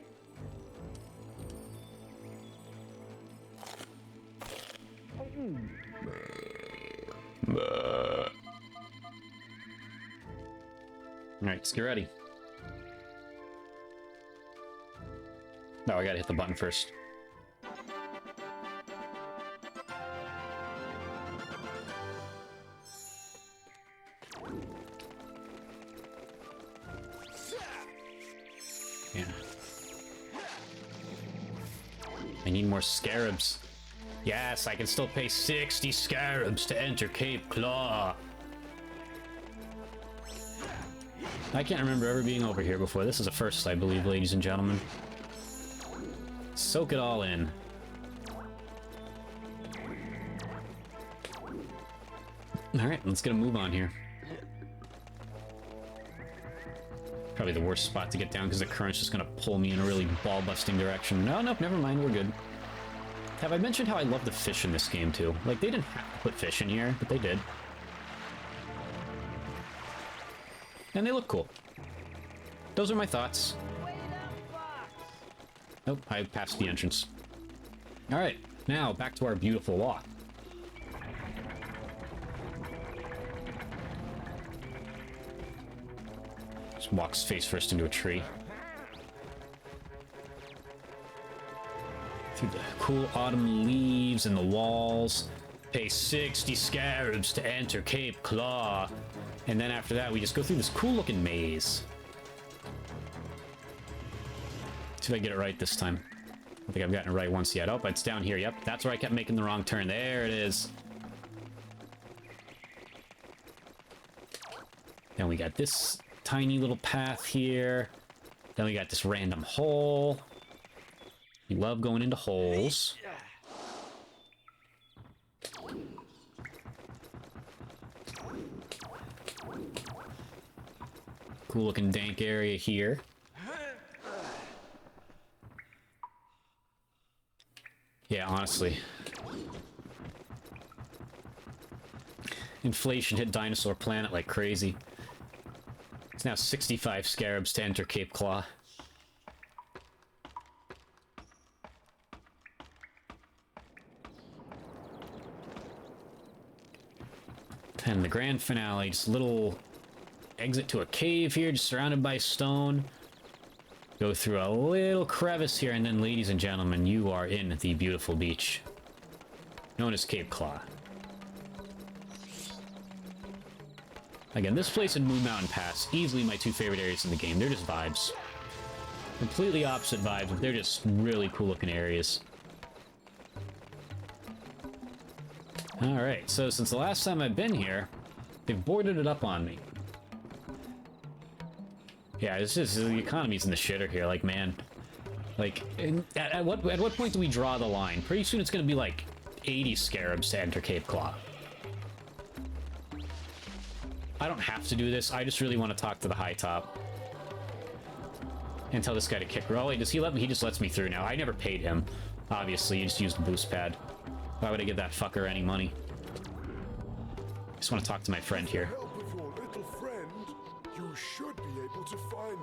Speaker 1: Alright, let's get ready. No, I gotta hit the button first. Yeah. I need more scarabs. Yes, I can still pay 60 scarabs to enter Cape Claw. I can't remember ever being over here before. This is a first, I believe, ladies and gentlemen. Soak it all in. Alright, let's get a move on here. Probably the worst spot to get down because the current's just going to pull me in a really ball-busting direction. No, never mind, we're good. Have I mentioned how I love the fish in this game, too? Like, they didn't have to put fish in here, but they did. And they look cool. Those are my thoughts. Oh, I passed the entrance. Alright, now back to our beautiful walk. Just walks face first into a tree. Through the cool autumn leaves and the walls. Pay 60 scarabs to enter Cape Claw. And then after that, we just go through this cool looking maze. See if I get it right this time. I don't think I've gotten it right once yet. Oh, it's down here. Yep, that's where I kept making the wrong turn. There it is. Then we got this tiny little path here. Then we got this random hole. We love going into holes. Cool looking dank area here. Yeah, honestly. Inflation hit Dinosaur Planet like crazy. It's now 65 scarabs to enter Cape Claw. And the grand finale, just a little exit to a cave here, just surrounded by stone. Go through a little crevice here, and then, ladies and gentlemen, you are in the beautiful beach, known as Cape Claw. Again, this place and Moon Mountain Pass, easily my two favorite areas in the game. They're just vibes. Completely opposite vibes, but they're just really cool looking areas. Alright, so since the last time I've been here, they've boarded it up on me. Yeah, it's just, the economy's in the shitter here, like, man. Like, at what point do we draw the line? Pretty soon it's gonna be like 80 scarabs to enter Cape Claw. I don't have to do this, I just really want to talk to the high top. And tell this guy to kick roll. Does he let me? He just lets me through now. I never paid him. Obviously, he just used the boost pad. Why would I give that fucker any money? Just want to talk to my friend here.
Speaker 6: Help of your little friend, you should be able to find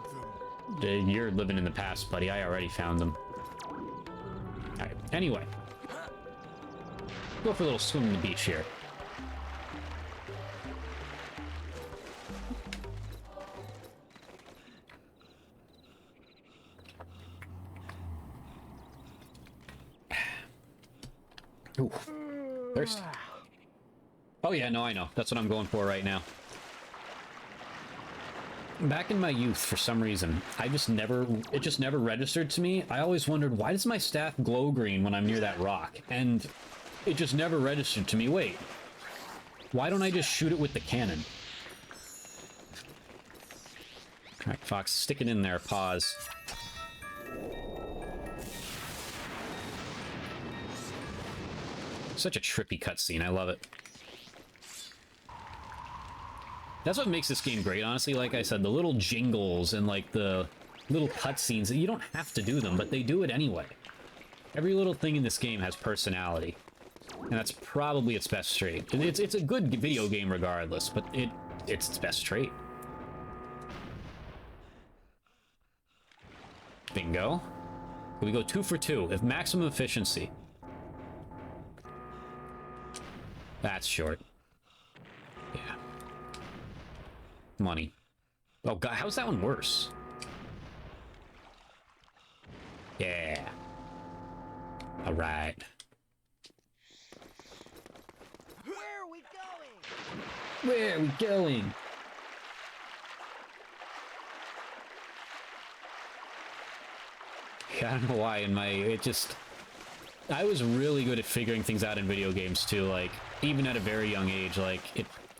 Speaker 6: them.
Speaker 1: You're living in the past, buddy. I already found them. Alright, anyway. Go for a little swim in the beach here. Ooh, thirsty. Oh yeah, no, I know. That's what I'm going for right now. Back in my youth, for some reason, it just never registered to me. I always wondered, why does my staff glow green when I'm near that rock? And it just never registered to me. Wait, why don't I just shoot it with the cannon? Alright, Fox, stick it in there. Pause. Such a trippy cutscene. I love it. That's what makes this game great, honestly. Like I said, the little jingles and like the little cutscenes, you don't have to do them, but they do it anyway. Every little thing in this game has personality. And that's probably its best trait. It's a good video game regardless, but it's its best trait. Bingo. We go 2 for 2 with maximum efficiency. That's short. Yeah. Money. Oh god, how's that one worse? Yeah. Alright.
Speaker 4: Where are we going?
Speaker 1: Where are we going? Yeah, I don't know why in my... It just... I was really good at figuring things out in video games too, like, even at a very young age, like,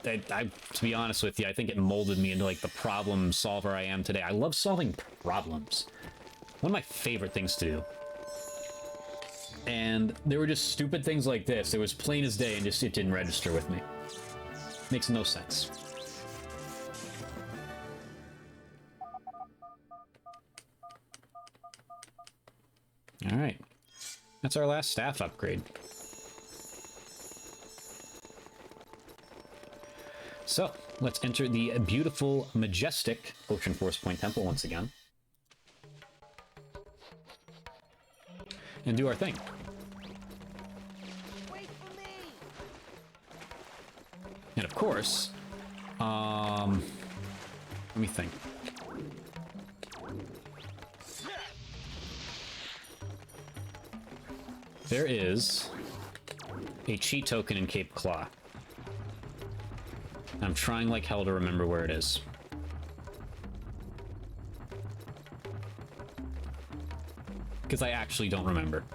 Speaker 1: to be honest with you, I think it molded me into, like, the problem solver I am today. I love solving problems. One of my favorite things to do. And there were just stupid things like this. It was plain as day and just it didn't register with me. Makes no sense. Alright. That's our last staff upgrade. So, let's enter the beautiful, majestic Ocean Force Point Temple once again. And do our thing.
Speaker 4: Wait for me!
Speaker 1: And of course, let me think. There is a cheat token in Cape Claw. I'm trying like hell to remember where it is. Because I actually don't remember.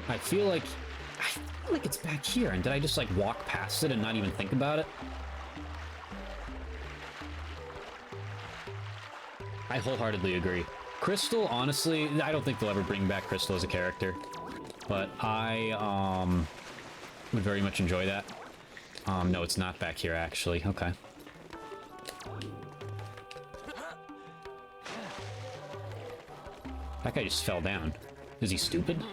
Speaker 1: I feel like it's back here, and did I just like walk past it and not even think about it? I wholeheartedly agree. Crystal, honestly, I don't think they'll ever bring back Crystal as a character, but I would very much enjoy that. No, it's not back here actually. Okay. That guy just fell down. Is he stupid?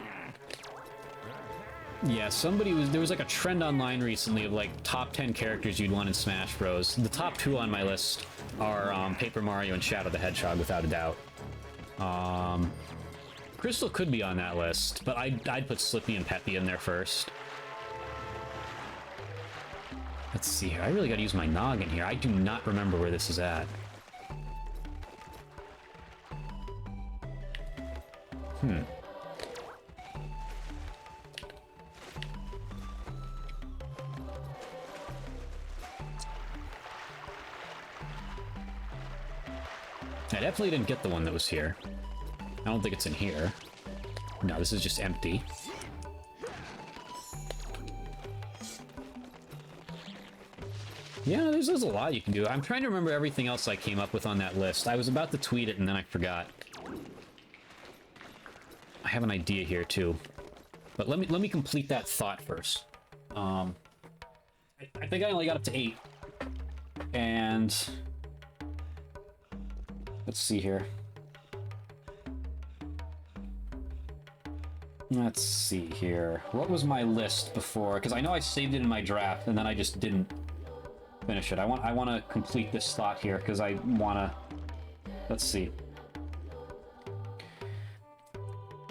Speaker 1: Yeah, there was like a trend online recently of like top 10 characters you'd want in Smash Bros. The top 2 on my list are Paper Mario and Shadow the Hedgehog, without a doubt. Crystal could be on that list, but I'd put Slippy and Peppy in there first. Let's see here. I really gotta use my noggin here. I do not remember where this is at. I definitely didn't get the one that was here. I don't think it's in here. No, this is just empty. Yeah, there's a lot you can do. I'm trying to remember everything else I came up with on that list. I was about to tweet it and then I forgot. I have an idea here too. But let me complete that thought first. I think I only got up to 8. And let's see here. Let's see here. What was my list before? Because I know I saved it in my draft and then I just didn't finish it. I want to complete this thought here because I want to. Let's see.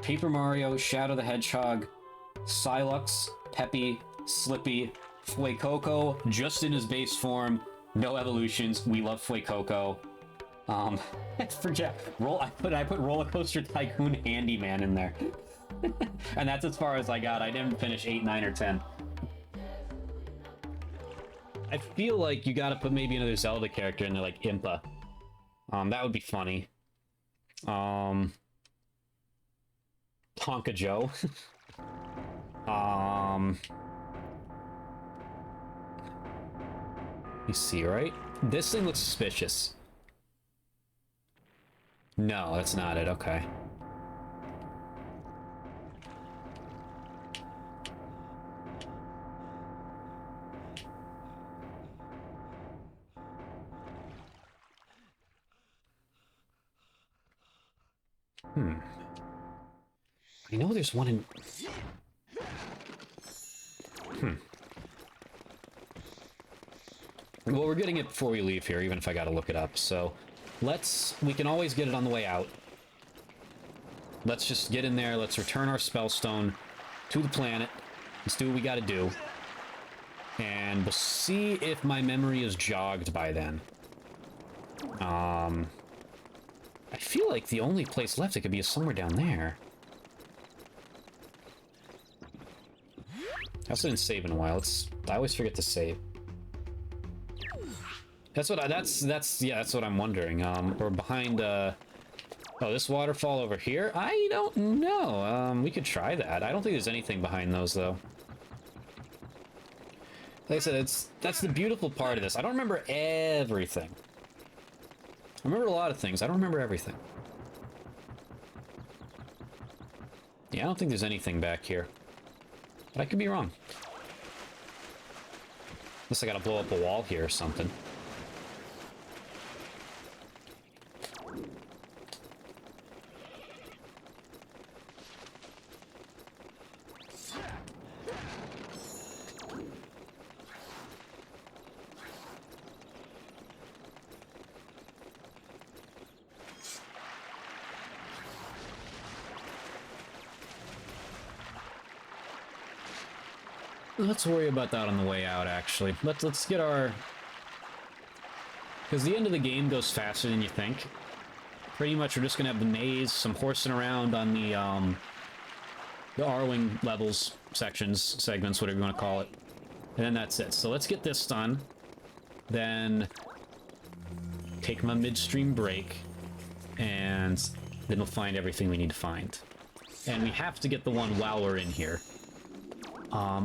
Speaker 1: Paper Mario, Shadow the Hedgehog, Silux, Peppy, Slippy, Fuecoco, just in his base form, no evolutions. We love Fuecoco. I put Roller Coaster Tycoon Handyman in there. And that's as far as I got. I didn't finish 8, 9, or 10. I feel like you gotta put maybe another Zelda character in there, like Impa. That would be funny. Tonka Joe. You see, right? This thing looks suspicious. No, that's not it. Okay. I know there's one in... Well, we're getting it before we leave here, even if I gotta look it up, so... we can always get it on the way out. Let's just get in there, let's return our Spellstone to the planet. Let's do what we gotta do. And we'll see if my memory is jogged by then. I feel like the only place left it could be is somewhere down there. I also didn't save in a while. I always forget to save. That's what I'm wondering. We're behind Oh, this waterfall over here? I don't know. We could try that. I don't think there's anything behind those, though. Like I said, that's the beautiful part of this. I don't remember everything. I remember a lot of things. I don't remember everything. Yeah, I don't think there's anything back here. But I could be wrong. Unless I gotta blow up a wall here or something. Let's worry about that on the way out, actually. Let's get our... Because the end of the game goes faster than you think. Pretty much we're just going to have the maze, some horsing around on the Arwing levels, sections, segments, whatever you want to call it. And then that's it. So let's get this done. Then take my midstream break. And then we'll find everything we need to find. And we have to get the one while we're in here.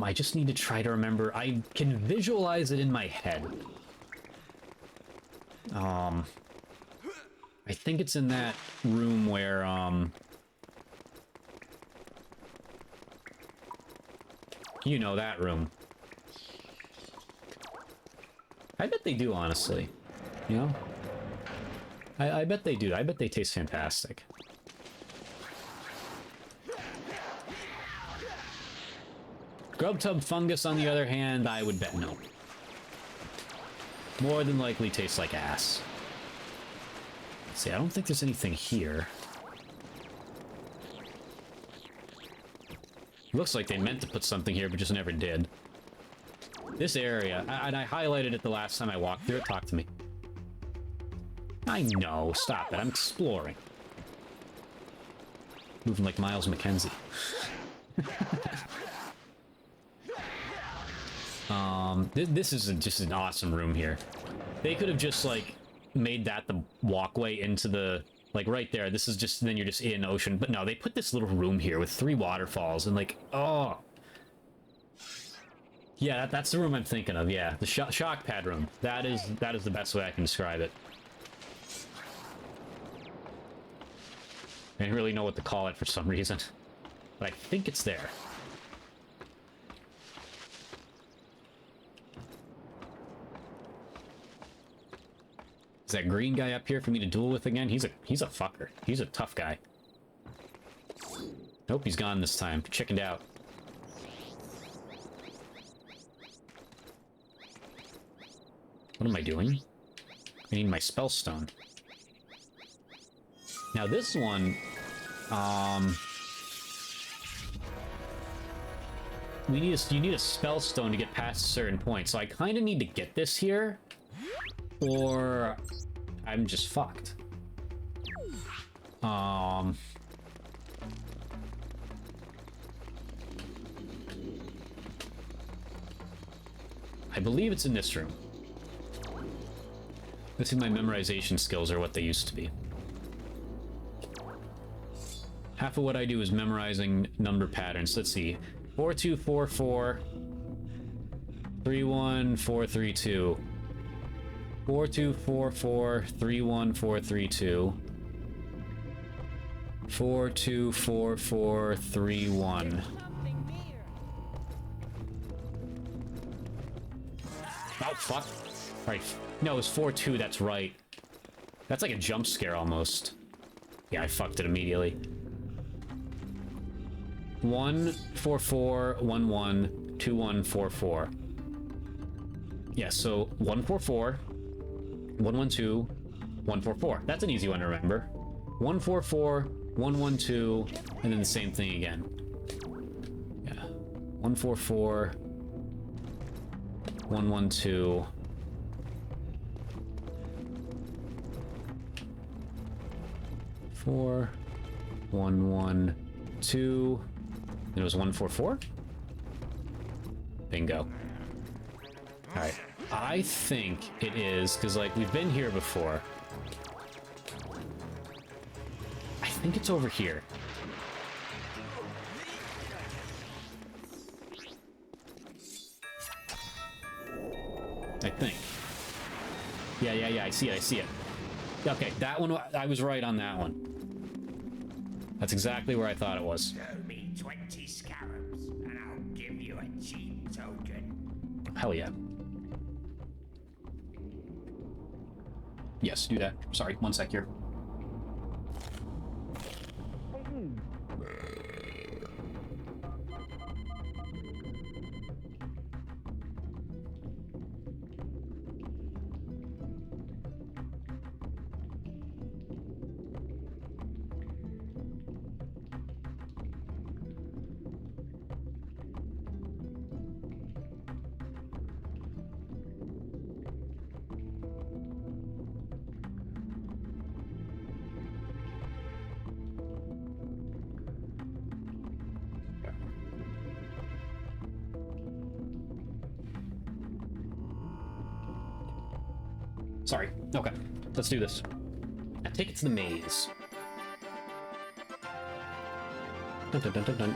Speaker 1: I just need to try to remember. I can visualize it in my head. I think it's in that room where, you know, that room. I bet they do, honestly. You know? I bet they do. I bet they taste fantastic. Grub tub fungus, on the other hand, I would bet no. More than likely tastes like ass. Let's see, I don't think there's anything here. Looks like they meant to put something here, but just never did. This area, and I highlighted it the last time I walked through it. Talk to me. I know, stop it, I'm exploring. Moving like Miles McKenzie. This is just an awesome room here. They could have just, like, made that the walkway into the, like, right there. This is just, then you're just in ocean. But no, they put this little room here with 3 waterfalls and, like, oh. Yeah, that's the room I'm thinking of, yeah. The shock pad room. That is the best way I can describe it. I didn't really know what to call it for some reason. But I think it's there. Is that green guy up here for me to duel with again? He's a fucker. He's a tough guy. Nope, he's gone this time. Chickened out. What am I doing? I need my spell stone. Now this one, you need a spell stone to get past a certain point. So I kind of need to get this here, or I'm just fucked. I believe it's in this room. Let's see, my memorization skills are what they used to be. Half of what I do is memorizing number patterns. Let's see. 4244 31432. 4244 31432. 424431. Oh, fuck. Alright. No, it's 42, that's right. That's like a jump scare almost. Yeah, I fucked it immediately. 144112144. Yeah, so 144 112 144. That's an easy one to remember. 144 112 and then the same thing again. Yeah. 144 112 4 112. It was 144? Bingo. Alright. I think it is, because, like, we've been here before. think it's over here. I think. Yeah, I see it. Okay, that one, I was right on that one. That's exactly where I thought it was.
Speaker 7: Show me 20 scarabs, and I'll give you a cheap token.
Speaker 1: Hell yeah. Yes, do that. Sorry, one sec here. Sorry. Okay, let's do this. Now take it to the maze. Dun, dun, dun, dun, dun.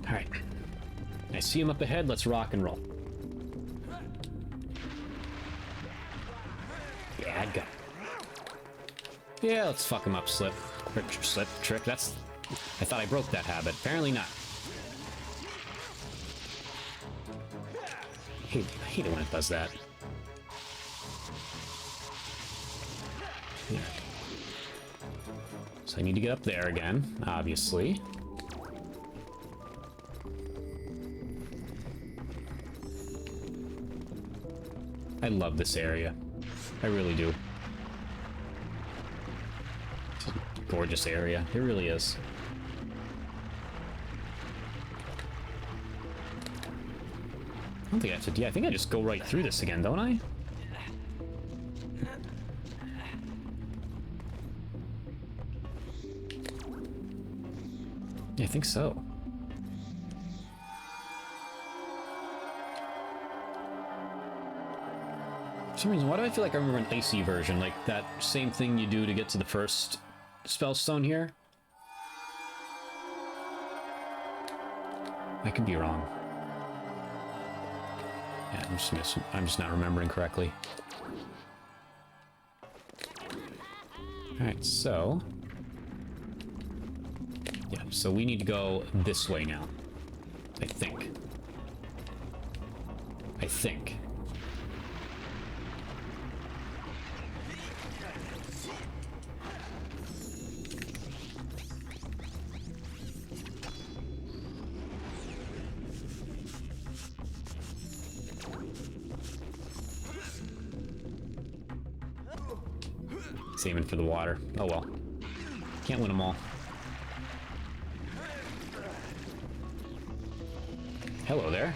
Speaker 1: All right. I see him up ahead. Let's rock and roll. Yeah, I'd go. Yeah, let's fuck him up, slip. Slip, trick. That's... I thought I broke that habit. Apparently not. I hate it when it does that. Yeah. So I need to get up there again, obviously. I love this area. I really do. It's a gorgeous area. It really is. I don't think I have to... Yeah, I think I just go right through this again, don't I? Yeah, I think so. For some reason, why do I feel like I remember an AC version? Like that same thing you do to get to the first spellstone here? I could be wrong. Yeah, I'm just not remembering correctly. Alright, so... Yeah, so we need to go this way now. I think. Aiming for the water. Oh well. Can't win them all. Hello there.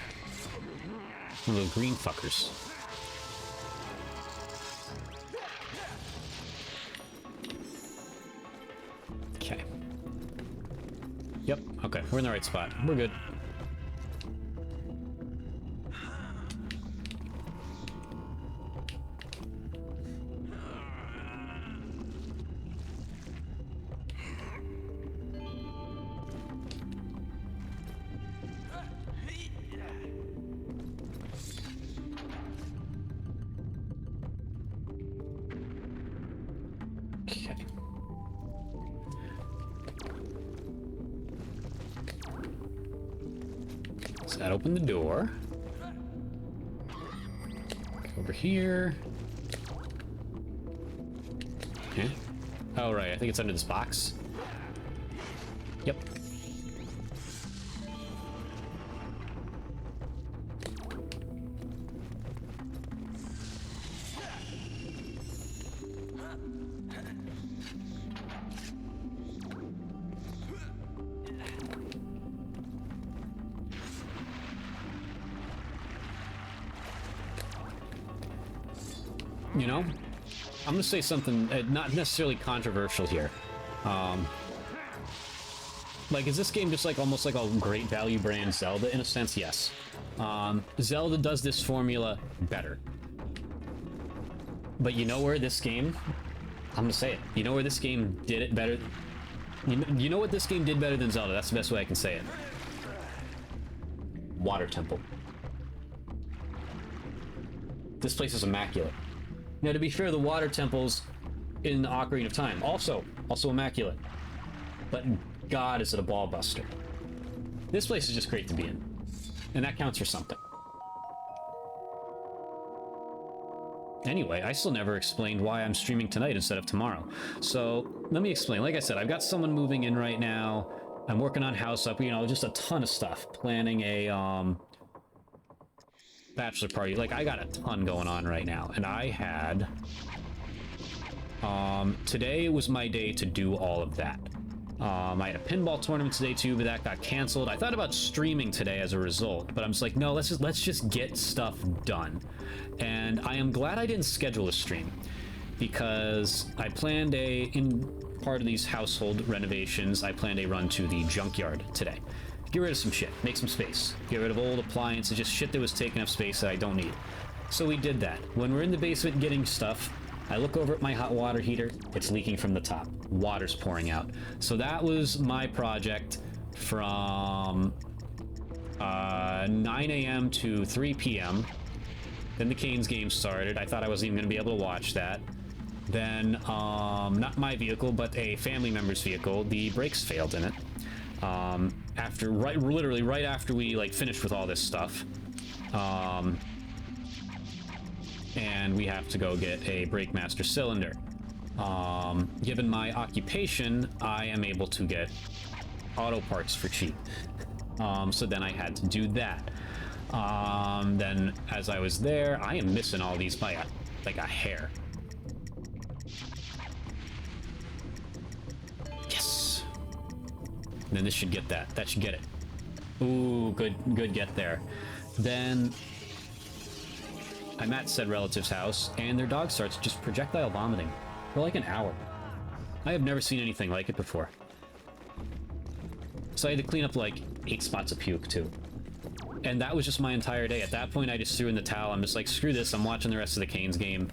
Speaker 1: One of those green fuckers. Okay. Yep, okay. We're in the right spot. We're good. That opened the door. Over here. Okay. Oh, right. I think it's under this box. Yep. You know, I'm gonna say something not necessarily controversial here. Like, is this game just like almost like a great value brand Zelda? In a sense, yes. Zelda does this formula better. But you know where this game, I'm gonna say it, you know where this game did it better, you know what this game did better than Zelda, that's the best way I can say it. Water Temple. This place is immaculate. Now, to be fair, the Water Temples in Ocarina of Time, also immaculate. But God, is it a ball buster. This place is just great to be in. And that counts for something. Anyway, I still never explained why I'm streaming tonight instead of tomorrow. So, let me explain. Like I said, I've got someone moving in right now. I'm working on house up, you know, just a ton of stuff. Planning a, bachelor party. Like, I got a ton going on right now. And I had... today was my day to do all of that. I had a pinball tournament today too, but that got canceled. I thought about streaming today as a result, but I'm just like, no, let's just get stuff done. And I am glad I didn't schedule a stream, because I planned in part of these household renovations, I planned a run to the junkyard today. Get rid of some shit, make some space, get rid of old appliances, just shit that was taking up space that I don't need. So we did that. When we're in the basement getting stuff, I look over at my hot water heater, it's leaking from the top. Water's pouring out. So that was my project from 9 a.m. to 3 p.m. Then the Canes game started. I thought I wasn't even going to be able to watch that. Then, not my vehicle, but a family member's vehicle, the brakes failed in it. Literally right after we, like, finished with all this stuff. And we have to go get a Brake Master cylinder. Given my occupation, I am able to get auto parts for cheap. So then I had to do that. Then as I was there, I am missing all these by like a hair. Yes. And then this should get that. That should get it. Ooh, good get there. Then I'm at said relative's house, and their dog starts just projectile vomiting for like an hour. I have never seen anything like it before. So I had to clean up like 8 spots of puke too. And that was just my entire day. At that point, I just threw in the towel. I'm just like, screw this, I'm watching the rest of the Canes game.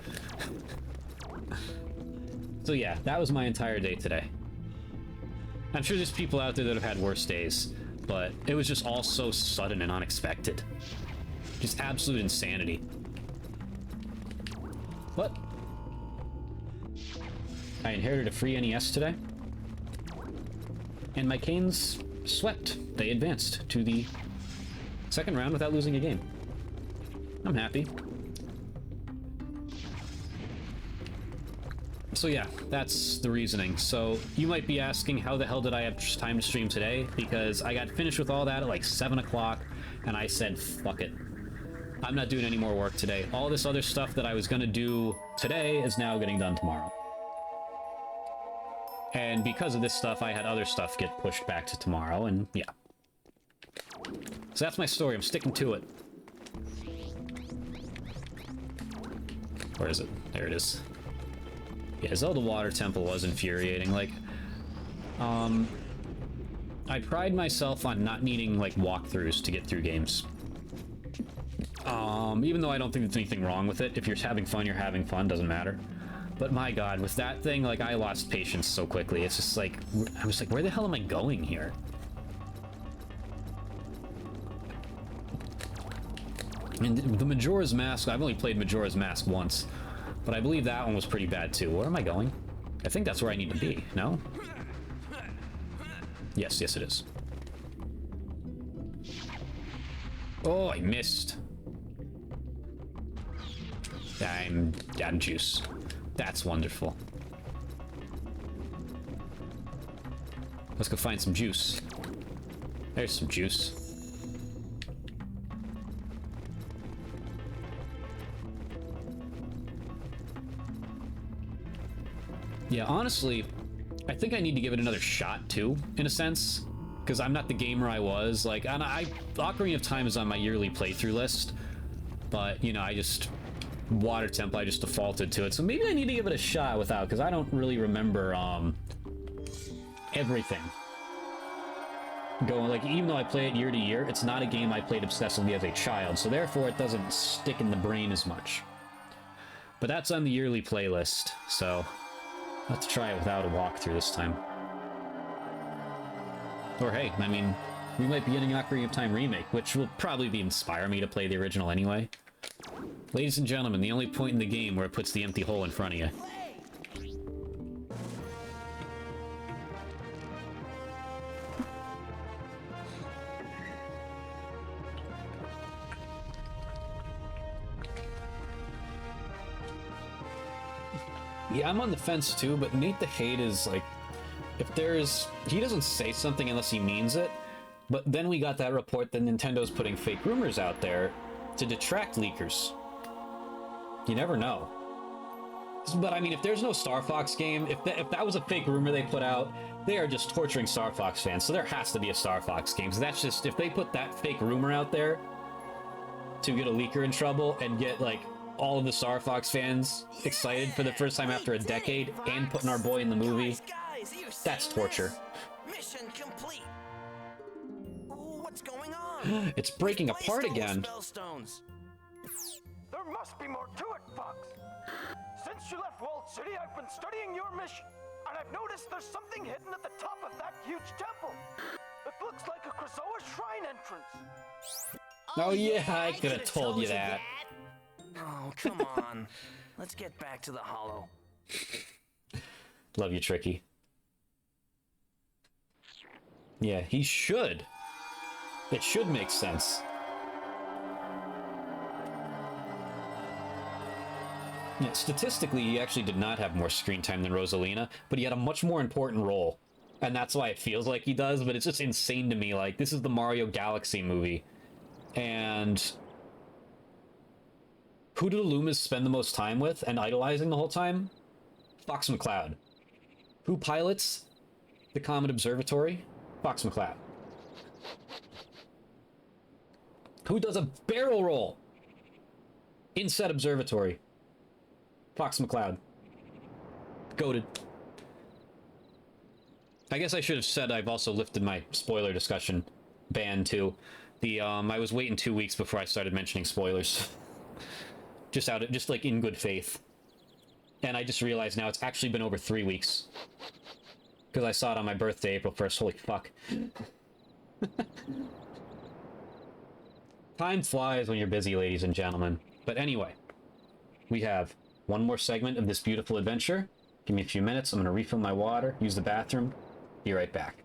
Speaker 1: So yeah, that was my entire day today. I'm sure there's people out there that have had worse days, but it was just all so sudden and unexpected. Just absolute insanity. What? I inherited a free NES today. And my Canes swept. They advanced to the second round without losing a game. I'm happy. So yeah, that's the reasoning. So you might be asking, how the hell did I have time to stream today? Because I got finished with all that at like 7 o'clock, and I said, fuck it. I'm not doing any more work today. All this other stuff that I was gonna do today is now getting done tomorrow. And because of this stuff, I had other stuff get pushed back to tomorrow, and yeah. So that's my story. I'm sticking to it. Where is it? There it is. Yeah, Zelda Water Temple was infuriating. Like, I pride myself on not needing, like, walkthroughs to get through games. Even though I don't think there's anything wrong with it. If you're having fun, you're having fun. Doesn't matter. But my god, with that thing, like, I lost patience so quickly. It's just like, I was like, where the hell am I going here? And the Majora's Mask, I've only played Majora's Mask once, but I believe that one was pretty bad too. Where am I going? I think that's where I need to be, no? Yes, it is. Oh, I missed. I'm out of juice. That's wonderful. Let's go find some juice. There's some juice. Yeah, honestly, I think I need to give it another shot too, in a sense, because I'm not the gamer I was. Like, and Ocarina of Time is on my yearly playthrough list, but you know, Water Temple, I just defaulted to it, so maybe I need to give it a shot without, because I don't really remember everything going. Like, even though I play it year to year, it's not a game I played obsessively as a child, so therefore it doesn't stick in the brain as much. But that's on the yearly playlist, so let's try it without a walkthrough this time. Or hey, I mean, we might be getting an Ocarina of Time remake, which will probably inspire me to play the original anyway. Ladies and gentlemen, the only point in the game where it puts the empty hole in front of you. Yeah, I'm on the fence too, but Nate the Hate is like, if there's, he doesn't say something unless he means it, but then we got that report that Nintendo's putting fake rumors out there to detract leakers. You never know. But I mean, if there's no Star Fox game, if that was a fake rumor they put out, they are just torturing Star Fox fans, so there has to be a Star Fox game. So that's just, if they put that fake rumor out there to get a leaker in trouble and get like all of the Star Fox fans excited for the first time after a decade and putting our boy in the movie, that's torture.
Speaker 3: Mission complete. What's going on?
Speaker 1: It's breaking
Speaker 3: We've
Speaker 1: apart
Speaker 3: placed all the
Speaker 1: again.
Speaker 3: spellstones.
Speaker 5: There must be more to it, Fox. Since you left Walled City, I've been studying your mission, and I've noticed there's something hidden at the top of that huge temple. It looks like a Krazoa shrine entrance.
Speaker 1: Oh yeah, I could have told you that.
Speaker 3: Oh, come on. Let's get back to the Hollow.
Speaker 1: Love you, Tricky. Yeah, he should. It should make sense. Yeah, statistically, he actually did not have more screen time than Rosalina, but he had a much more important role. And that's why it feels like he does, but it's just insane to me. Like, this is the Mario Galaxy movie. And who do the Lumas spend the most time with and idolizing the whole time? Fox McCloud. Who pilots the Comet Observatory? Fox McCloud. Who does a barrel roll in said observatory? Fox McCloud. Goated. I guess I should have said I've also lifted my spoiler discussion ban too. I was waiting 2 weeks before I started mentioning spoilers. just like in good faith. And I just realized now it's actually been over 3 weeks. Because I saw it on my birthday, April 1st. Holy fuck. Time flies when you're busy, ladies and gentlemen. But anyway, we have one more segment of this beautiful adventure. Give me a few minutes. I'm going to refill my water, use the bathroom. Be right back.